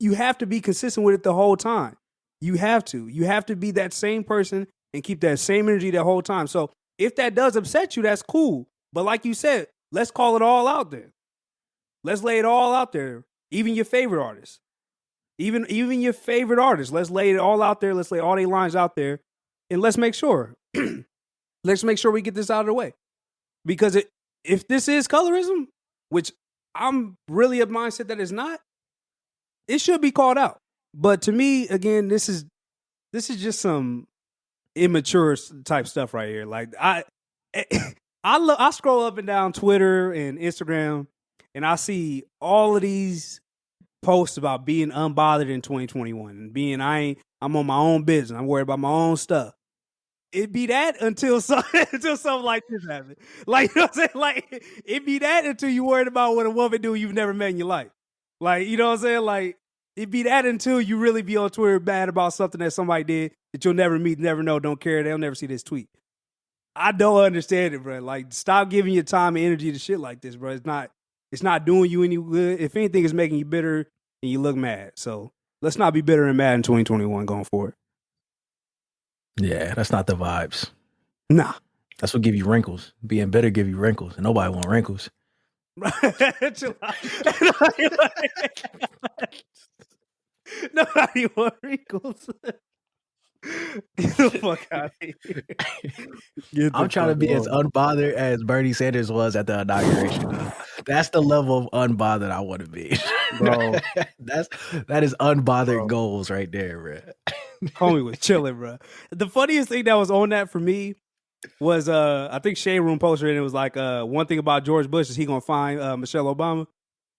You have to be consistent with it the whole time. You have to be that same person and keep that same energy the whole time. So if that does upset you, that's cool. But like you said, let's call it all out there. Let's lay it all out there. Even your favorite artists. Even your favorite artists. Let's lay it all out there. Let's lay all their lines out there. And let's make sure. Let's make sure we get this out of the way. Because if this is colorism, which I'm really of mindset that it's not, it should be called out. But to me, again, this is just some immature type stuff right here. Like I scroll up and down Twitter and Instagram, and I see all of these posts about being unbothered in 2021 and being I'm on my own business. I'm worried about my own stuff. It be that until something like this happens. Like, you know what I'm saying? Like, it be that until you worried about what a woman do you've never met in your life. Like, you know what I'm saying? Like, It'd be that until you really be on Twitter bad about something that somebody did that you'll never meet, never know, don't care. They'll never see this tweet. I don't understand it, bro. Like, stop giving your time and energy to shit like this, bro. It's not doing you any good. If anything, it's making you bitter and you look mad. So let's not be bitter and mad in 2021 going forward. Yeah, that's not the vibes. Nah. That's what give you wrinkles. Being bitter give you wrinkles, and nobody want wrinkles. Nobody want wrinkles. Get the fuck out of here. I'm trying to be as unbothered as Bernie Sanders was at the inauguration. That's the level of unbothered I want to be. Bro. that is unbothered goals right there, bro. Homie was chilling, bro. The funniest thing that was on that for me was I think Shade Room posted it, and it was like one thing about George Bush is he gonna find Michelle Obama.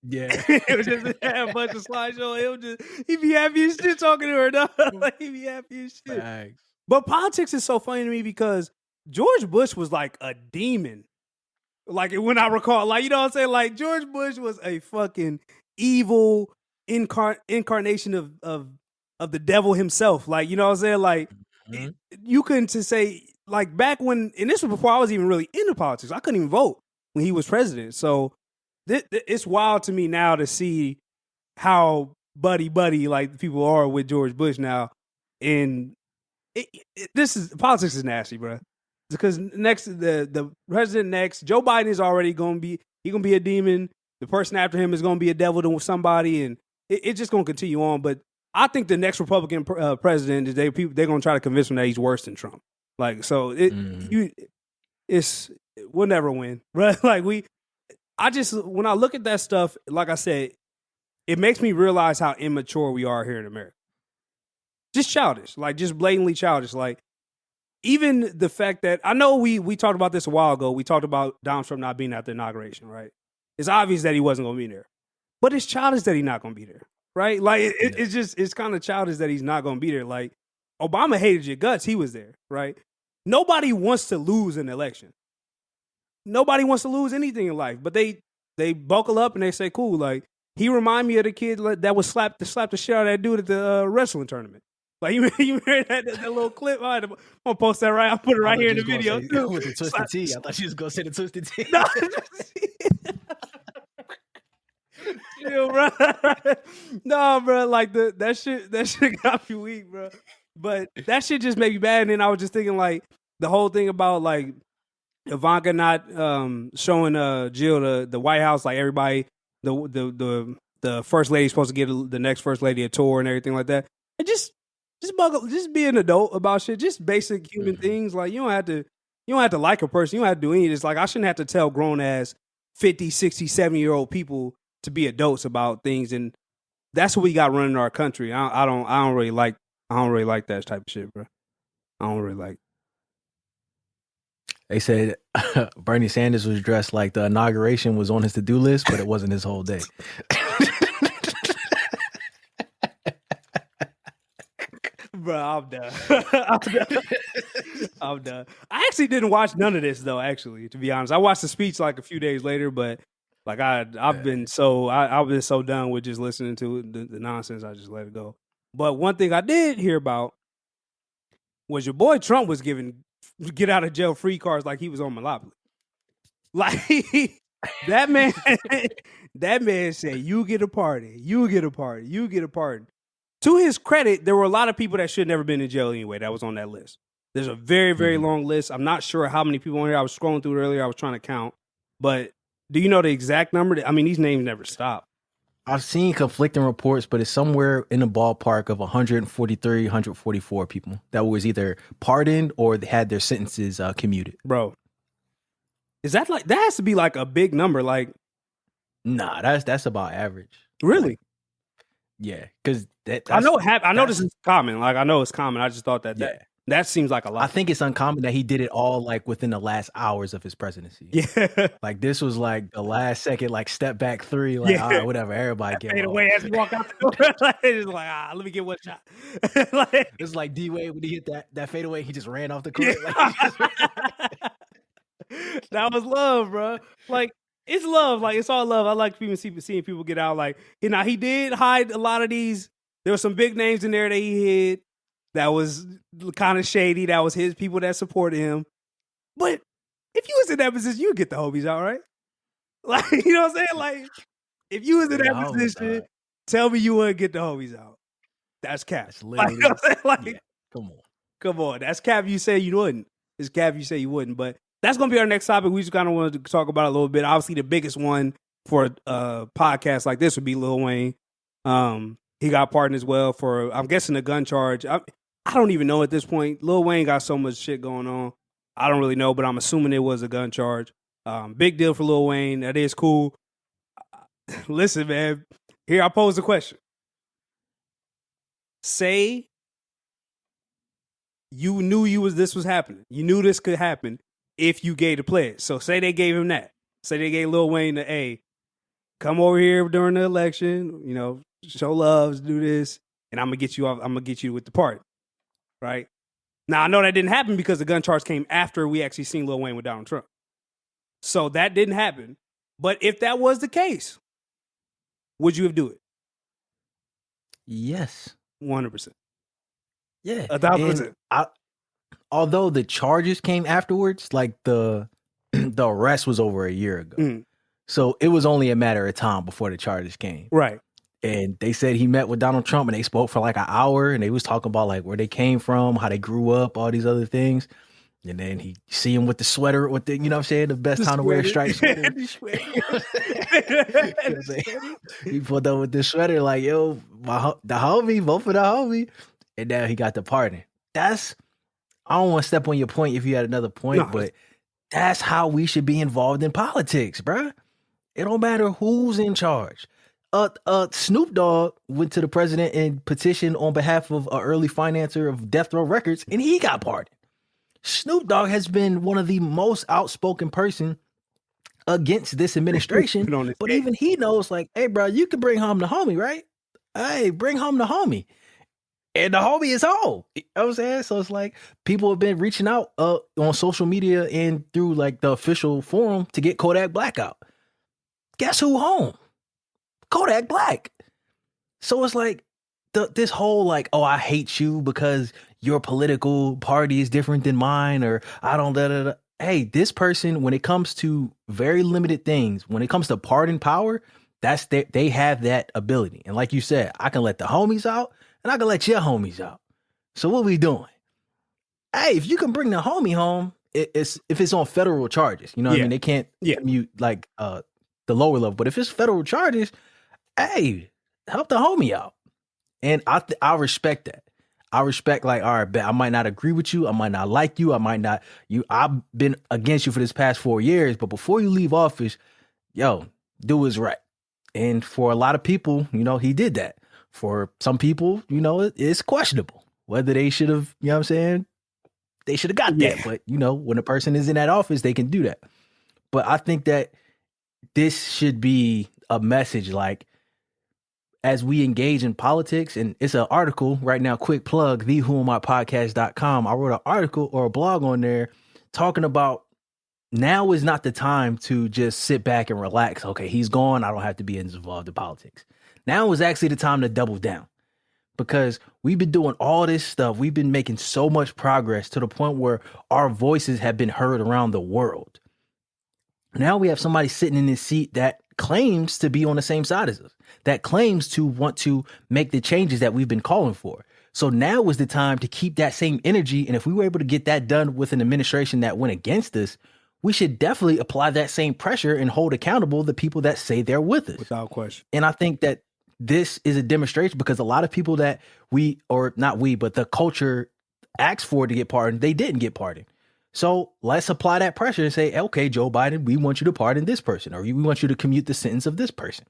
Yeah. It was just a bunch of slideshow. It was just he'd be happy as shit talking to her. Dog. Like, he'd be happy as shit. Thanks. But politics is so funny to me because George Bush was like a demon. Like, when I recall, like, you know what I'm saying? Like, George Bush was a fucking evil incarnation of the devil himself. Like, you know what I'm saying? Like, you couldn't just say, like, back when, and this was before I was even really into politics. I couldn't even vote when he was president. So it's wild to me now to see how buddy like people are with George Bush now. And politics is nasty, bro. Because next, the president next, Joe Biden is already going to be a demon. The person after him is going to be a devil to somebody, and it's just going to continue on. But I think the next Republican president, they're going to try to convince him that he's worse than Trump. Like, so we'll never win, right? Like, when I look at that stuff, like I said, it makes me realize how immature we are here in America. Just childish, like, just blatantly childish. Like, even the fact that, I know we talked about this a while ago. We talked about Donald Trump not being at the inauguration, right? It's obvious that he wasn't going to be there. But it's childish that he's not going to be there, right? Like, it's kind of childish that he's not going to be there. Like, Obama hated your guts. He was there, right? Nobody wants to lose an election. Nobody wants to lose anything in life. But they buckle up and they say, cool, like, he remind me of the kid that was slapped the shit out of that dude at the wrestling tournament. Like, you heard that little clip? I'm going to post that right. I'll put it right here in the video. With the Twisted Tea. I thought she was going to say the Twisted Tea. No, bro. No, bro. Like, that shit got me weak, bro. But that shit just made me bad. And then I was just thinking, like, the whole thing about, like, Ivanka not showing Jill the White House, like, everybody, the first lady's supposed to get the next first lady a tour and everything like that. And just be an adult about shit. Just basic human things. Like, you don't have to like a person. You don't have to do any of this. Like, I shouldn't have to tell grown ass 50, 60, 70-year-old people to be adults about things. And that's what we got running our country. I don't really like that type of shit, bro. I don't really like it. They said Bernie Sanders was dressed like the inauguration was on his to-do list, but it wasn't his whole day. Bro, I'm done. I'm done. I actually didn't watch none of this, though, actually, to be honest. I watched the speech like a few days later, but like I've been so done with just listening to the nonsense. I just let it go. But one thing I did hear about was your boy Trump was giving get out of jail free cards like he was on Monopoly. Like, that man said, you get a party, you get a party, you get a party. To his credit, there were a lot of people that should never been in jail anyway that was on that list. There's a very, very long list. I'm not sure how many people on here. I was scrolling through it earlier. I was trying to count. But do you know the exact number? I mean, these names never stop. I've seen conflicting reports, but it's somewhere in the ballpark of 143, 144 people that was either pardoned or they had their sentences commuted. Bro, is that like, that has to be like a big number? Like, nah, that's about average. Really? Yeah, because I know this is common. Like, I know it's common. I just thought that seems like a lot. I think it's uncommon that he did it all like within the last hours of his presidency. Yeah, like this was like the last second, like step back three, like all right, whatever. Everybody get fade away as he walked out the door. Like, it's like, let me get one shot. Like, it's like D-Wade when he hit that fade away, he just ran off the court. Yeah. That was love, bro. Like, it's love. Like, it's all love. I like seeing people get out. Like, now he did hide a lot of these. There were some big names in there that he hid that was kind of shady. That was his people that supported him. But if you was in that position, you'd get the homies out, right? Like, you know what I'm saying? Like, if you was in that position, tell me you wouldn't get the homies out. That's cap. That's literally, you know what I'm saying? Like, yeah, come on. That's cap. You say you wouldn't. It's cap. You say you wouldn't. But that's gonna be our next topic. We just kind of wanted to talk about it a little bit. Obviously, the biggest one for a podcast like this would be Lil Wayne. He got pardoned as well for, I'm guessing, a gun charge. I don't even know at this point. Lil Wayne got so much shit going on. I don't really know, but I'm assuming it was a gun charge. Big deal for Lil Wayne. That is cool. Listen, man. Here, I pose a question. Say you knew this was happening. You knew this could happen if you gave the pledge. So say they gave him that. Say they gave Lil Wayne the A. Come over here during the election. You know, show love, do this, and I'm gonna get you off. I'm gonna get you with the party, right? Now I know that didn't happen because the gun charge came after we actually seen Lil Wayne with Donald Trump. So that didn't happen. But if that was the case, would you have do it? Yes. 100%. Yeah. 1,000%. Although the charges came afterwards, like the arrest was over a year ago. Mm. So it was only a matter of time before the charges came. Right. And they said he met with Donald Trump and they spoke for like an hour and they was talking about like where they came from, how they grew up, all these other things. And then he see him with the sweater, with the, you know what I'm saying, the best time to wear a striped sweater. He pulled up with the sweater like, yo, the homie, vote for the homie. And now he got the pardon. I don't want to step on your point if you had another point, but that's how we should be involved in politics, bruh. It don't matter who's in charge. Snoop Dogg went to the president and petitioned on behalf of an early financer of Death Row Records, and he got pardoned. Snoop Dogg has been one of the most outspoken person against this administration, but even he knows, like, hey, bro, you can bring home the homie, right? Hey, bring home the homie. And the homie is home. You know what I'm saying? So it's like people have been reaching out on social media and through like the official forum to get Kodak Black out. Guess who home? Kodak Black. So it's like this whole like, oh, I hate you because your political party is different than mine, or I don't da. Hey, this person, when it comes to very limited things, when it comes to pardon power, they have that ability. And like you said, I can let the homies out and I can let your homies out. So what we doing? Hey, if you can bring the homie home, if it's on federal charges, you know what I mean? They can't commute like the lower level, but if it's federal charges, hey, help the homie out. And I respect that. I respect, like, all right, bet I might not agree with you. I might not like you. I've been against you for this past 4 years, but before you leave office, yo, do what's right. And for a lot of people, you know, he did that. For some people, you know, it's questionable whether they should have, you know what I'm saying? They should have got that. But, you know, when a person is in that office, they can do that. But I think that this should be a message, like, as we engage in politics, and it's an article right now, quick plug, thewhoamipodcast.com. I wrote an article or a blog on there talking about now is not the time to just sit back and relax. Okay, he's gone. I don't have to be involved in politics. Now is actually the time to double down, because we've been doing all this stuff. We've been making so much progress to the point where our voices have been heard around the world. Now we have somebody sitting in this seat that claims to be on the same side as us, that claims to want to make the changes that we've been calling for. So now is the time to keep that same energy. And if we were able to get that done with an administration that went against us, we should definitely apply that same pressure and hold accountable the people that say they're with us. Without question. And I think that this is a demonstration, because a lot of people that but the culture asked for to get pardoned, they didn't get pardoned. So let's apply that pressure and say, okay, Joe Biden, we want you to pardon this person, or we want you to commute the sentence of this person.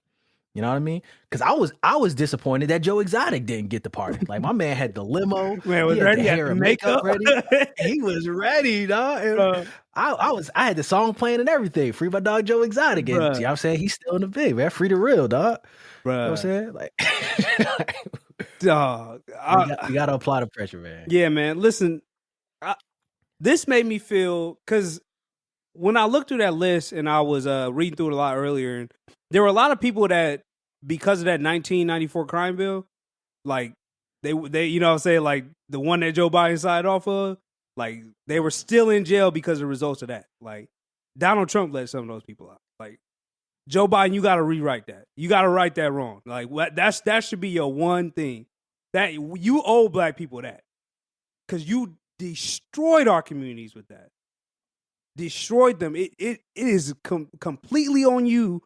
You know what I mean? Because I was disappointed that Joe Exotic didn't get the pardon. Like, my man had the limo, man was ready, the hair and makeup ready. He was ready, dog. And I had the song playing and everything. Free my dog Joe Exotic. And, you know what I'm saying? He's still in the big, man. Free the real, dog. You know what I'm saying? Like, dog, you gotta apply the pressure, man. Yeah, man. Listen, this made me feel, because when I looked through that list and I was reading through it a lot earlier, and there were a lot of people that, because of that 1994 crime bill, like they you know what I'm saying, like the one that Joe Biden signed off of, like they were still in jail because of the results of that. Like Donald Trump let some of those people out. Like Joe Biden, you got to rewrite that. You got to write that wrong. Like that should be your one thing that you owe black people, that because you destroyed our communities with that. Destroyed them. It is completely on you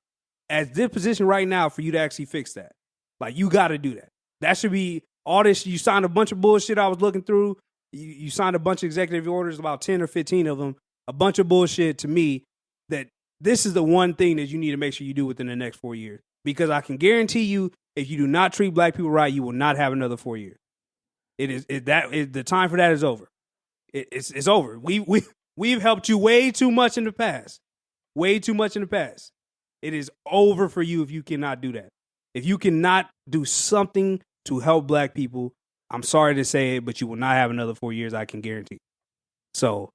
at this position right now for you to actually fix that. Like you got to do that. That should be all this. You signed a bunch of bullshit. I was looking through. You signed a bunch of executive orders, about 10 or 15 of them. A bunch of bullshit to me. That this is the one thing that you need to make sure you do within the next 4 years. Because I can guarantee you, if you do not treat black people right, you will not have another 4 years. The time for that is over. It's over. We've helped you way too much in the past. Way too much in the past. It is over for you if you cannot do that. If you cannot do something to help black people, I'm sorry to say it, but you will not have another 4 years, I can guarantee. So,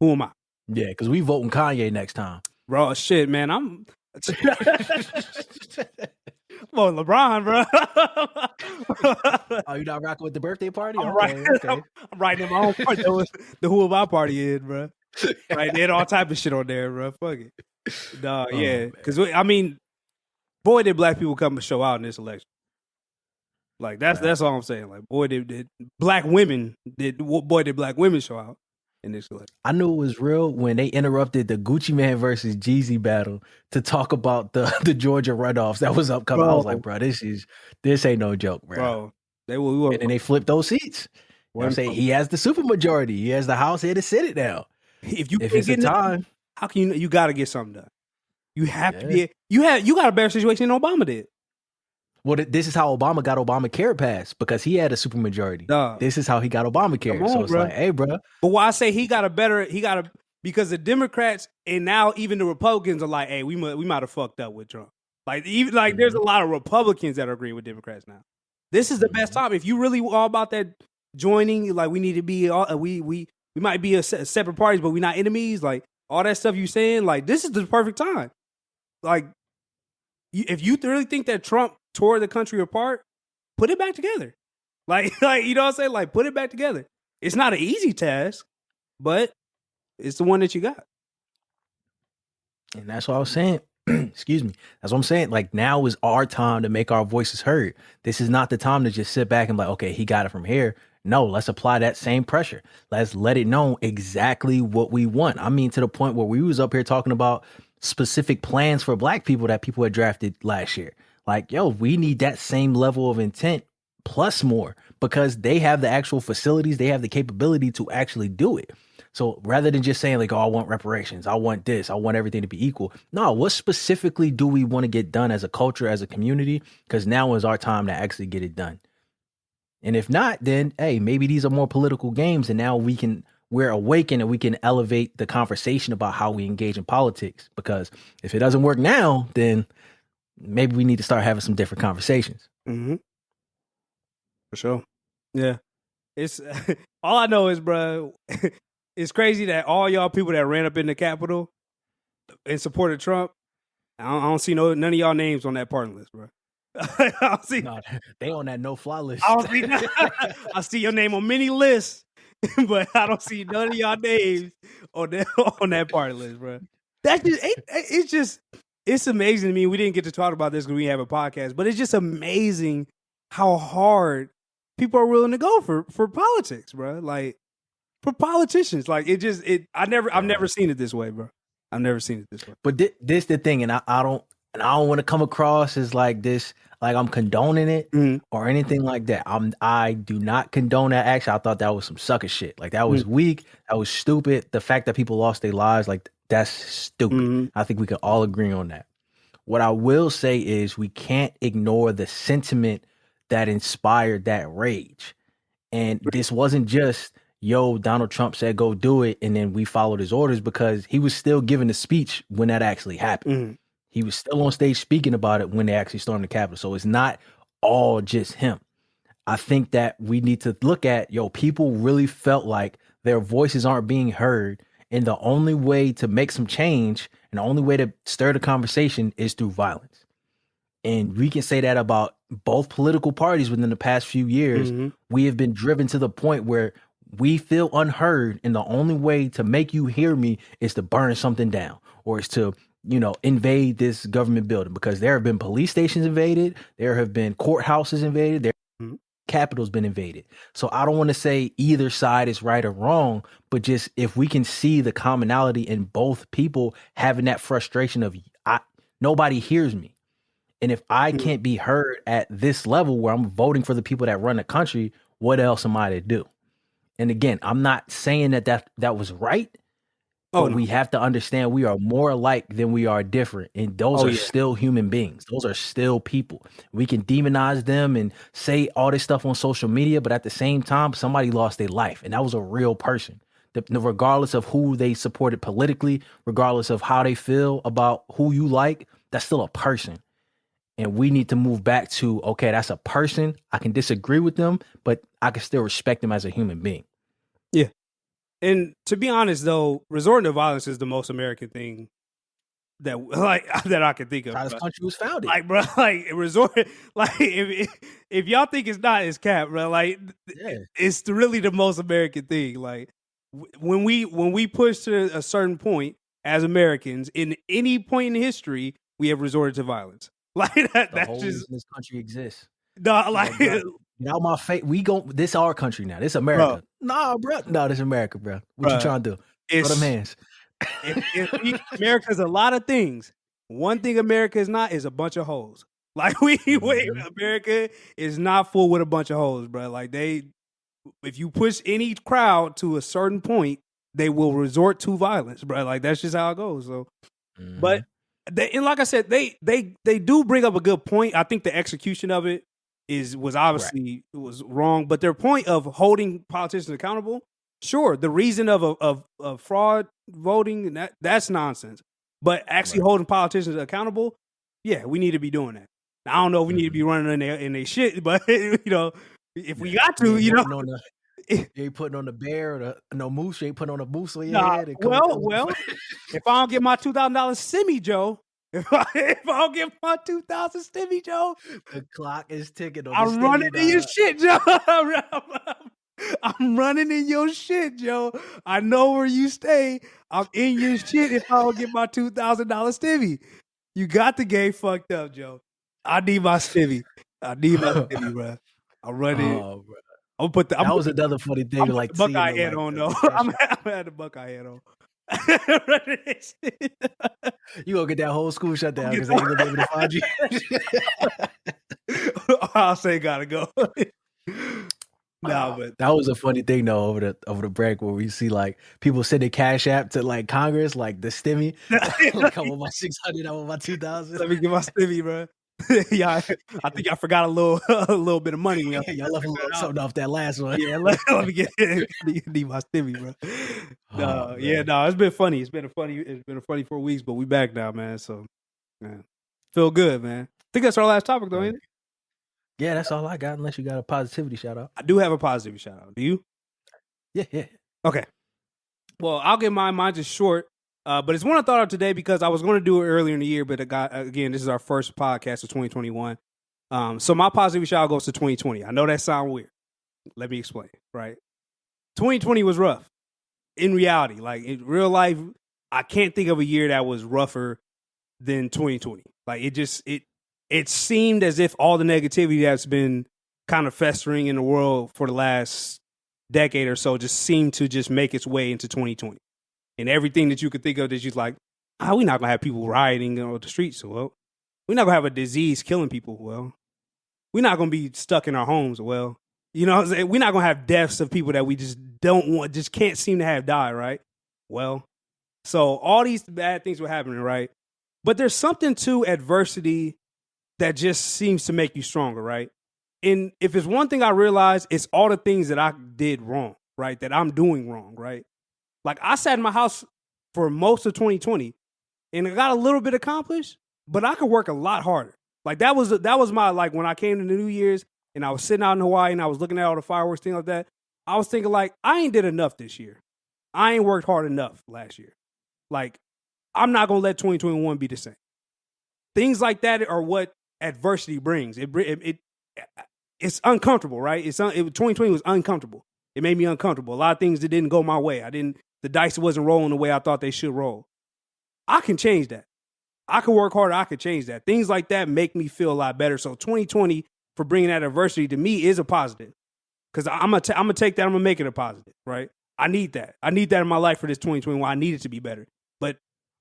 who am I? Yeah, because we voting Kanye next time. Bro, shit, man. I'm well, LeBron, bro. Oh, you not rocking with the birthday party? I'm Okay. I'm writing in my own part. The Who Am I party in, bro. Right, they had all type of shit on there, bro. Fuck it. Dog, yeah. Because, I mean, boy, did black people come and show out in this election. Like, that's all I'm saying. Like, boy, did black women show out in this election. I knew it was real when they interrupted the Gucci Mane versus Jeezy battle to talk about the Georgia runoffs that was upcoming. Bro. I was like, bro, this ain't no joke, bro. And then they flipped those seats. You know what I'm saying? He has the supermajority. He has the House here to sit it now. If it's a time, how can you got to get something done? You have to be. You got a better situation than Obama did. Well, this is how Obama got Obamacare passed, because he had a supermajority. This is how he got Obamacare. So it's like, hey, bro. But why I say because the Democrats and now even the Republicans are like, hey, we might have fucked up with Trump. Like there's a lot of Republicans that are agreeing with Democrats now. This is the best time. If you really all about that joining, like we need to be we might be a separate parties, but we're not enemies. Like all that stuff you saying, like this is the perfect time. Like if you really think that Trump tore the country apart, put it back together. Like you know what I'm saying? Like put it back together. It's not an easy task, but it's the one that you got. And that's what I was saying. Excuse me. That's what I'm saying. Like now is our time to make our voices heard. This is not the time to just sit back and like, okay, he got it from here. No, let's apply that same pressure. Let's let it know exactly what we want. I mean, to the point where we was up here talking about specific plans for black people that people had drafted last year. Like, yo, we need that same level of intent plus more, because they have the actual facilities. They have the capability to actually do it. So rather than just saying like, oh, I want reparations, I want this, I want everything to be equal. No, what specifically do we want to get done as a culture, as a community? Because now is our time to actually get it done. And if not, then, hey, maybe these are more political games. And now we're awakened and we can elevate the conversation about how we engage in politics. Because if it doesn't work now, then maybe we need to start having some different conversations. Mm-hmm. For sure. Yeah. It's all I know is, bro, it's crazy that all y'all people that ran up in the Capitol in support of Trump, I don't see none of y'all names on that pardon list, bro. I don't see. No, they on that no-fly list. I see your name on many lists, but I don't see none of y'all names on that pardon list, bro. It's amazing to me. We didn't get to talk about this because we have a podcast, but it's just amazing how hard people are willing to go for politics, bro. Like for politicians, like I've never seen it this way, bro. I've never seen it this way. But this the thing, and I don't want to come across as like this, like I'm condoning it or anything like that. I do not condone that action. I thought that was some sucker shit. Like that was weak. That was stupid. The fact that people lost their lives, like that's stupid. I think we can all agree on that. What I will say is we can't ignore the sentiment that inspired that rage. And this wasn't just, yo, Donald Trump said go do it, and then we followed his orders, because he was still giving a speech when that actually happened. He was still on stage speaking about it when they actually stormed the Capitol. So it's not all just him. I think that we need to look at, people really felt like their voices aren't being heard, And the only way to make some change and the only way to stir the conversation is through violence. And we can say that about both political parties within the past few years. We have been driven to the point where we feel unheard. And the only way to make you hear me is to burn something down, or is to, invade this government building, because there have been police stations invaded. There have been courthouses invaded. There Capitol's been invaded. So I don't want to say either side is right or wrong, but just if we can see the commonality in both people having that frustration of nobody hears me. And if I can't be heard at this level where I'm voting for the people that run the country, what else am I to do? And again, I'm not saying that was right. But we have to understand we are more alike than we are different. And those are still human beings. Those are still people. We can demonize them and say all this stuff on social media, but at the same time, somebody lost their life. And that was a real person. Regardless of who they supported politically, regardless of how they feel about who you like, that's still a person. And we need to move back to, okay, that's a person. I can disagree with them, but I can still respect them as a human being. Yeah. And to be honest, though, resorting to violence is the most American thing that I can think of. How this country was founded. Like, bro, if y'all think it's not, it's cap, bro. Like, it's really the most American thing. Like, when we push to a certain point as Americans in any point in history, we have resorted to violence. Like that's whole just this country exists. No, like. Get out my face. This our country now. This America. Nah, bro. No, this America, bro. What you trying to do? Throw them hands. America's a lot of things. One thing America is not is a bunch of hoes. Like America is not full with a bunch of hoes, bro. Like if you push any crowd to a certain point, they will resort to violence, bro. Like that's just how it goes. So, but and like I said, they do bring up a good point. I think the execution of it was obviously was wrong, but their point of holding politicians accountable, sure, the reason of fraud voting, that's nonsense. But actually holding politicians accountable, yeah, we need to be doing that. I don't know if we need to be running in their shit, but if we got to, you ain't putting on the bear or no moose. You ain't putting on a moose on your head. Well, if I don't get my $2,000 semi, Joe. If I don't get my 2,000 stimmy, Joe, the clock is ticking. I'm running in your shit, Joe. I'm running in your shit, Joe. I know where you stay. I'm in your shit if I don't get my $2,000 stimmy. You got the game fucked up, Joe. I need my stimmy. Bro. I'm running. Oh, bro. That was another funny thing. Like Buckeye head on, though. I'm at the Buckeye head on. You gonna get that whole school shut down because they ain't gonna be able to find you. I'll say gotta go. But that was a funny thing though over the break where we see like people sending cash app to like Congress, like the stimmy. Like I want my 600, I want my 2,000. Let me get my stimmy, bro. Yeah, I think I forgot a little bit of money. Y'all left a little something off that last one. Yeah, let me get need my stimmy, bro. It's been funny. It's been a funny 4 weeks, but we back now, man. So, man, feel good, man. I think that's our last topic, though, ain't it? Yeah, that's all I got. Unless you got a positivity shout out. I do have a positivity shout out. Do you? Yeah. Okay. Well, I'll get mine. Mine's just short. But it's one I thought of today because I was going to do it earlier in the year, but again, this is our first podcast of 2021. So my positive shout out goes to 2020. I know that sounds weird. Let me explain, right? 2020 was rough. In reality, like in real life, I can't think of a year that was rougher than 2020. Like it seemed as if all the negativity that's been kind of festering in the world for the last decade or so just seemed to just make its way into 2020. And everything that you could think of that you're like, we're not going to have people rioting on the streets. Well, we're not going to have a disease killing people. Well, we're not going to be stuck in our homes. Well, you know what I'm saying? We're not going to have deaths of people that we just just can't seem to have die, right? Well, so all these bad things were happening, right? But there's something to adversity that just seems to make you stronger, right? And if it's one thing I realize, it's all the things that I did wrong, right? That I'm doing wrong, right? Like I sat in my house for most of 2020 and I got a little bit accomplished, but I could work a lot harder. Like that was my, like when I came to the New Year's and I was sitting out in Hawaii and I was looking at all the fireworks, things like that. I was thinking like, I ain't did enough this year. I ain't worked hard enough last year. Like, I'm not going to let 2021 be the same. Things like that are what adversity brings. It's uncomfortable, right? 2020 was uncomfortable. It made me uncomfortable. A lot of things that didn't go my way. The dice wasn't rolling the way I thought they should roll. I can change that. I can work harder. I can change that. Things like that make me feel a lot better. So 2020 for bringing that adversity to me is a positive, because I'm gonna take that. I'm gonna make it a positive, right? I need that. I need that in my life for this 2021. I need it to be better, but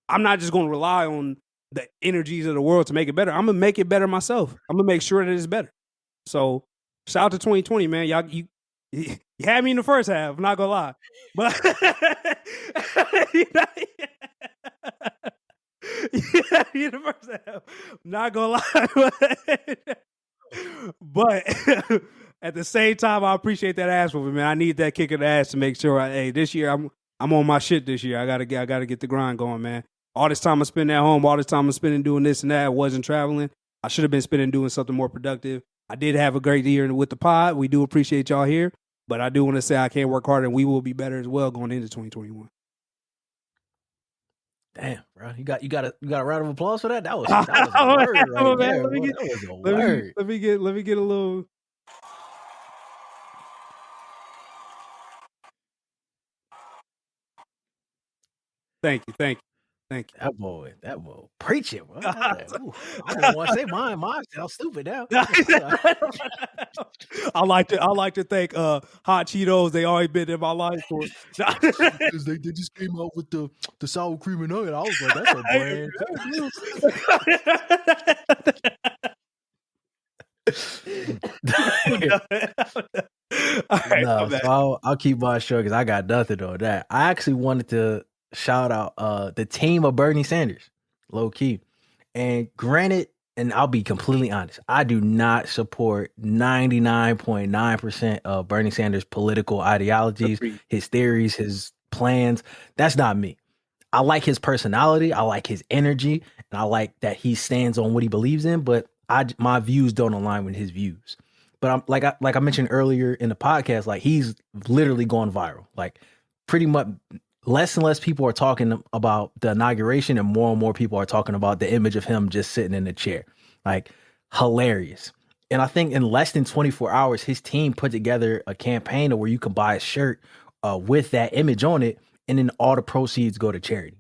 I'm not just gonna rely on the energies of the world to make it better. I'm gonna make it better myself. I'm gonna make sure that it's better. So shout out to 2020, man. Y'all, you had me in the first half. I'm not gonna lie, but in the first half, I'm not gonna lie, but at the same time, I appreciate that ass whooping, man. I need that kick in the ass to make sure. Hey, this year I'm on my shit. This year I gotta get the grind going, man. All this time I spent at home, all this time I'm spending doing this and that. I wasn't traveling. I should have been spending doing something more productive. I did have a great year with the pod. We do appreciate y'all here, but I do want to say I can work harder, and we will be better as well going into 2021. Damn, bro, you got a round of applause for that. That was a word right there. That was a word. Let me get a little. Thank you. That boy, preaching, bro. I don't want to say mine sounds stupid now. I like to thank Hot Cheetos. They always been in my life for because they just came out with the sour cream and nugget. I was like, that's a brand. So I'll keep mine short because I got nothing on that. I actually wanted to shout out the team of Bernie Sanders, low key. And granted, and I'll be completely honest, I do not support 99.9% of Bernie Sanders' political ideologies, his theories, his plans. That's not me. I like his personality, I like his energy, and I like that he stands on what he believes in, but my views don't align with his views. But I'm like I mentioned earlier in the podcast, like he's literally gone viral. Like pretty much less and less people are talking about the inauguration, and more people are talking about the image of him just sitting in the chair. Like hilarious. And I think in less than 24 hours, his team put together a campaign where you can buy a shirt with that image on it, and then all the proceeds go to charity.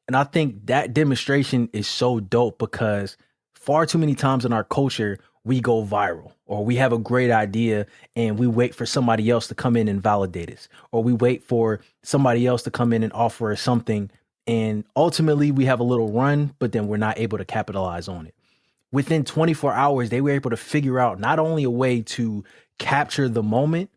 And I think that demonstration is so dope because far too many times in our culture, we go viral, or we have a great idea and we wait for somebody else to come in and validate us, or we wait for somebody else to come in and offer us something. And ultimately we have a little run, but then we're not able to capitalize on it. Within 24 hours, they were able to figure out not only a way to capture the moment,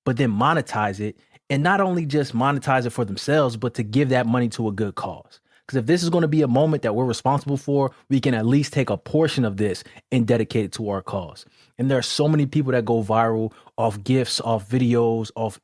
but then monetize it. And not only just monetize it for themselves, but to give that money to a good cause. Because if this is going to be a moment that we're responsible for, we can at least take a portion of this and dedicate it to our cause. And there are so many people that go viral off gifts, off videos, off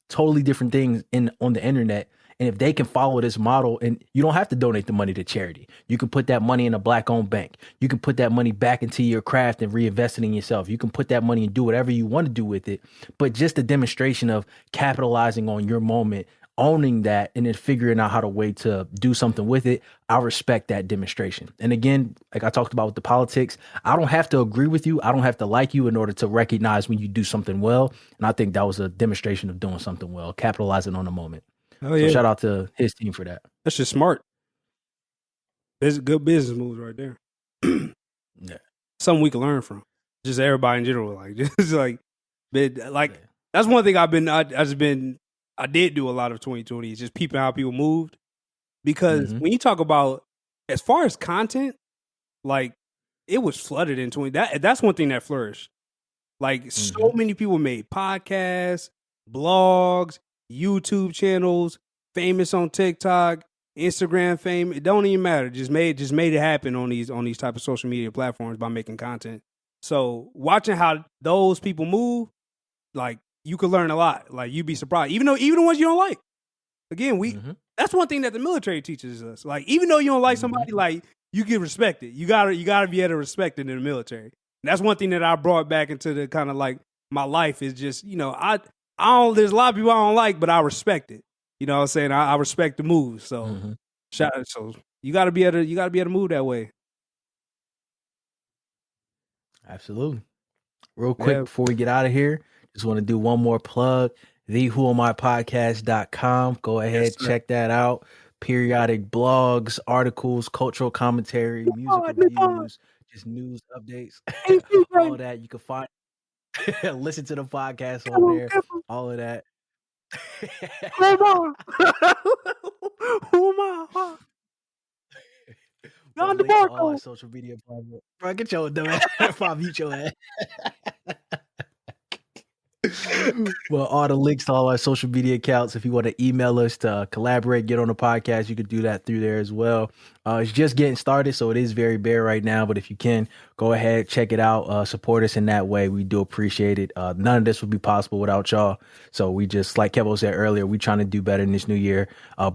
totally different things on the internet. And if they can follow this model, and you don't have to donate the money to charity. You can put that money in a Black-owned bank. You can put that money back into your craft and reinvest it in yourself. You can put that money and do whatever you want to do with it. But just a demonstration of capitalizing on your moment, owning that, and then figuring out how to way to do something with it. I respect that demonstration. And again, like I talked about with the politics, I don't have to agree with you. I don't have to like you in order to recognize when you do something well. And I think that was a demonstration of doing something well, capitalizing on the moment. Oh, yeah. So shout out to his team for that. That's just smart. Good business moves right there. Yeah. Something we can learn from. Just everybody in general. Like, just like that's one thing I did do a lot of 2020 is just peeping how people moved. Because when you talk about, as far as content, like it was flooded in 20. That's one thing that flourished. Like so many people made podcasts, blogs, YouTube channels, famous on TikTok, Instagram fame. It don't even matter. Just made it happen on these type of social media platforms by making content. So watching how those people move, like you could learn a lot. Like you'd be surprised. Even the ones you don't like. Again, that's one thing that the military teaches us. Like even though you don't like somebody, like you can respect it. You gotta be able to respect it in the military. And that's one thing that I brought back into the kind of like my life is just, I don't, there's a lot of people I don't like, but I respect it. You know what I'm saying? I respect the move. So so you gotta be able to move that way. Absolutely. Real quick before we get out of here, just want to do one more plug. TheWhoAmIPodcast.com. Go ahead, check that out. Periodic blogs, articles, cultural commentary, music reviews, just news updates, all that. You can find, listen to the podcast on there, all of that. Who am I? We'll link to all our social media platforms. Bro, get your dumb ass. I'll mute your ass. Well, all the links to all our social media accounts. If you want to email us to collaborate, get on the podcast, you could do that through there as well. It's just getting started, so it is very bare right now. But if you can, go ahead, check it out. Support us in that way. We do appreciate it. None of this would be possible without y'all. So we just, like Kevo said earlier, we trying to do better in this new year.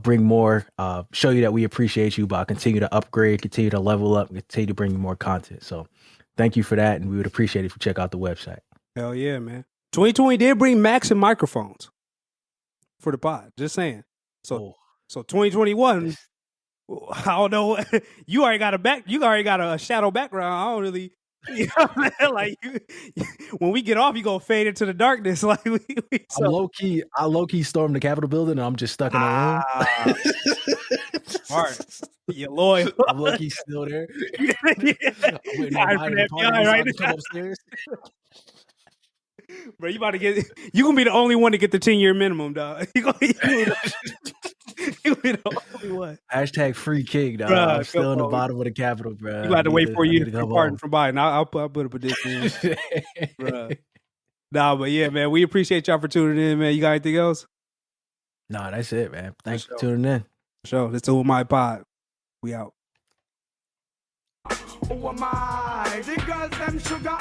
Bring more, show you that we appreciate you, but continue to upgrade, continue to level up, continue to bring you more content. So thank you for that, and we would appreciate it if you check out the website. Hell yeah, man. 2020 did bring Macs and microphones for the pod. Just saying. So 2021, I don't know. You already got a shadow background. I don't really, you know what I mean? Like when we get off, you gonna fade into the darkness. Like I low key stormed the Capitol building, and I'm just stuck in a room. Smart. You're loyal. I'm low key still there. Yeah. I'm waiting for FBI, right? To come upstairs. Bro, you gonna be the only one to get the 10-year minimum, dog. You gonna be the only one. Hashtag free king, dog. Bruh, I'm still in the bottom of the Capitol, bro. You got to wait for you to pardon from Biden. I'll put a prediction. Bruh. Nah, but yeah, man, we appreciate y'all for tuning in, man. You got anything else? Nah, that's it, man. Thanks for tuning in. Sure. That's Who Am I Pod. We out. Who am I? The girls them sugar.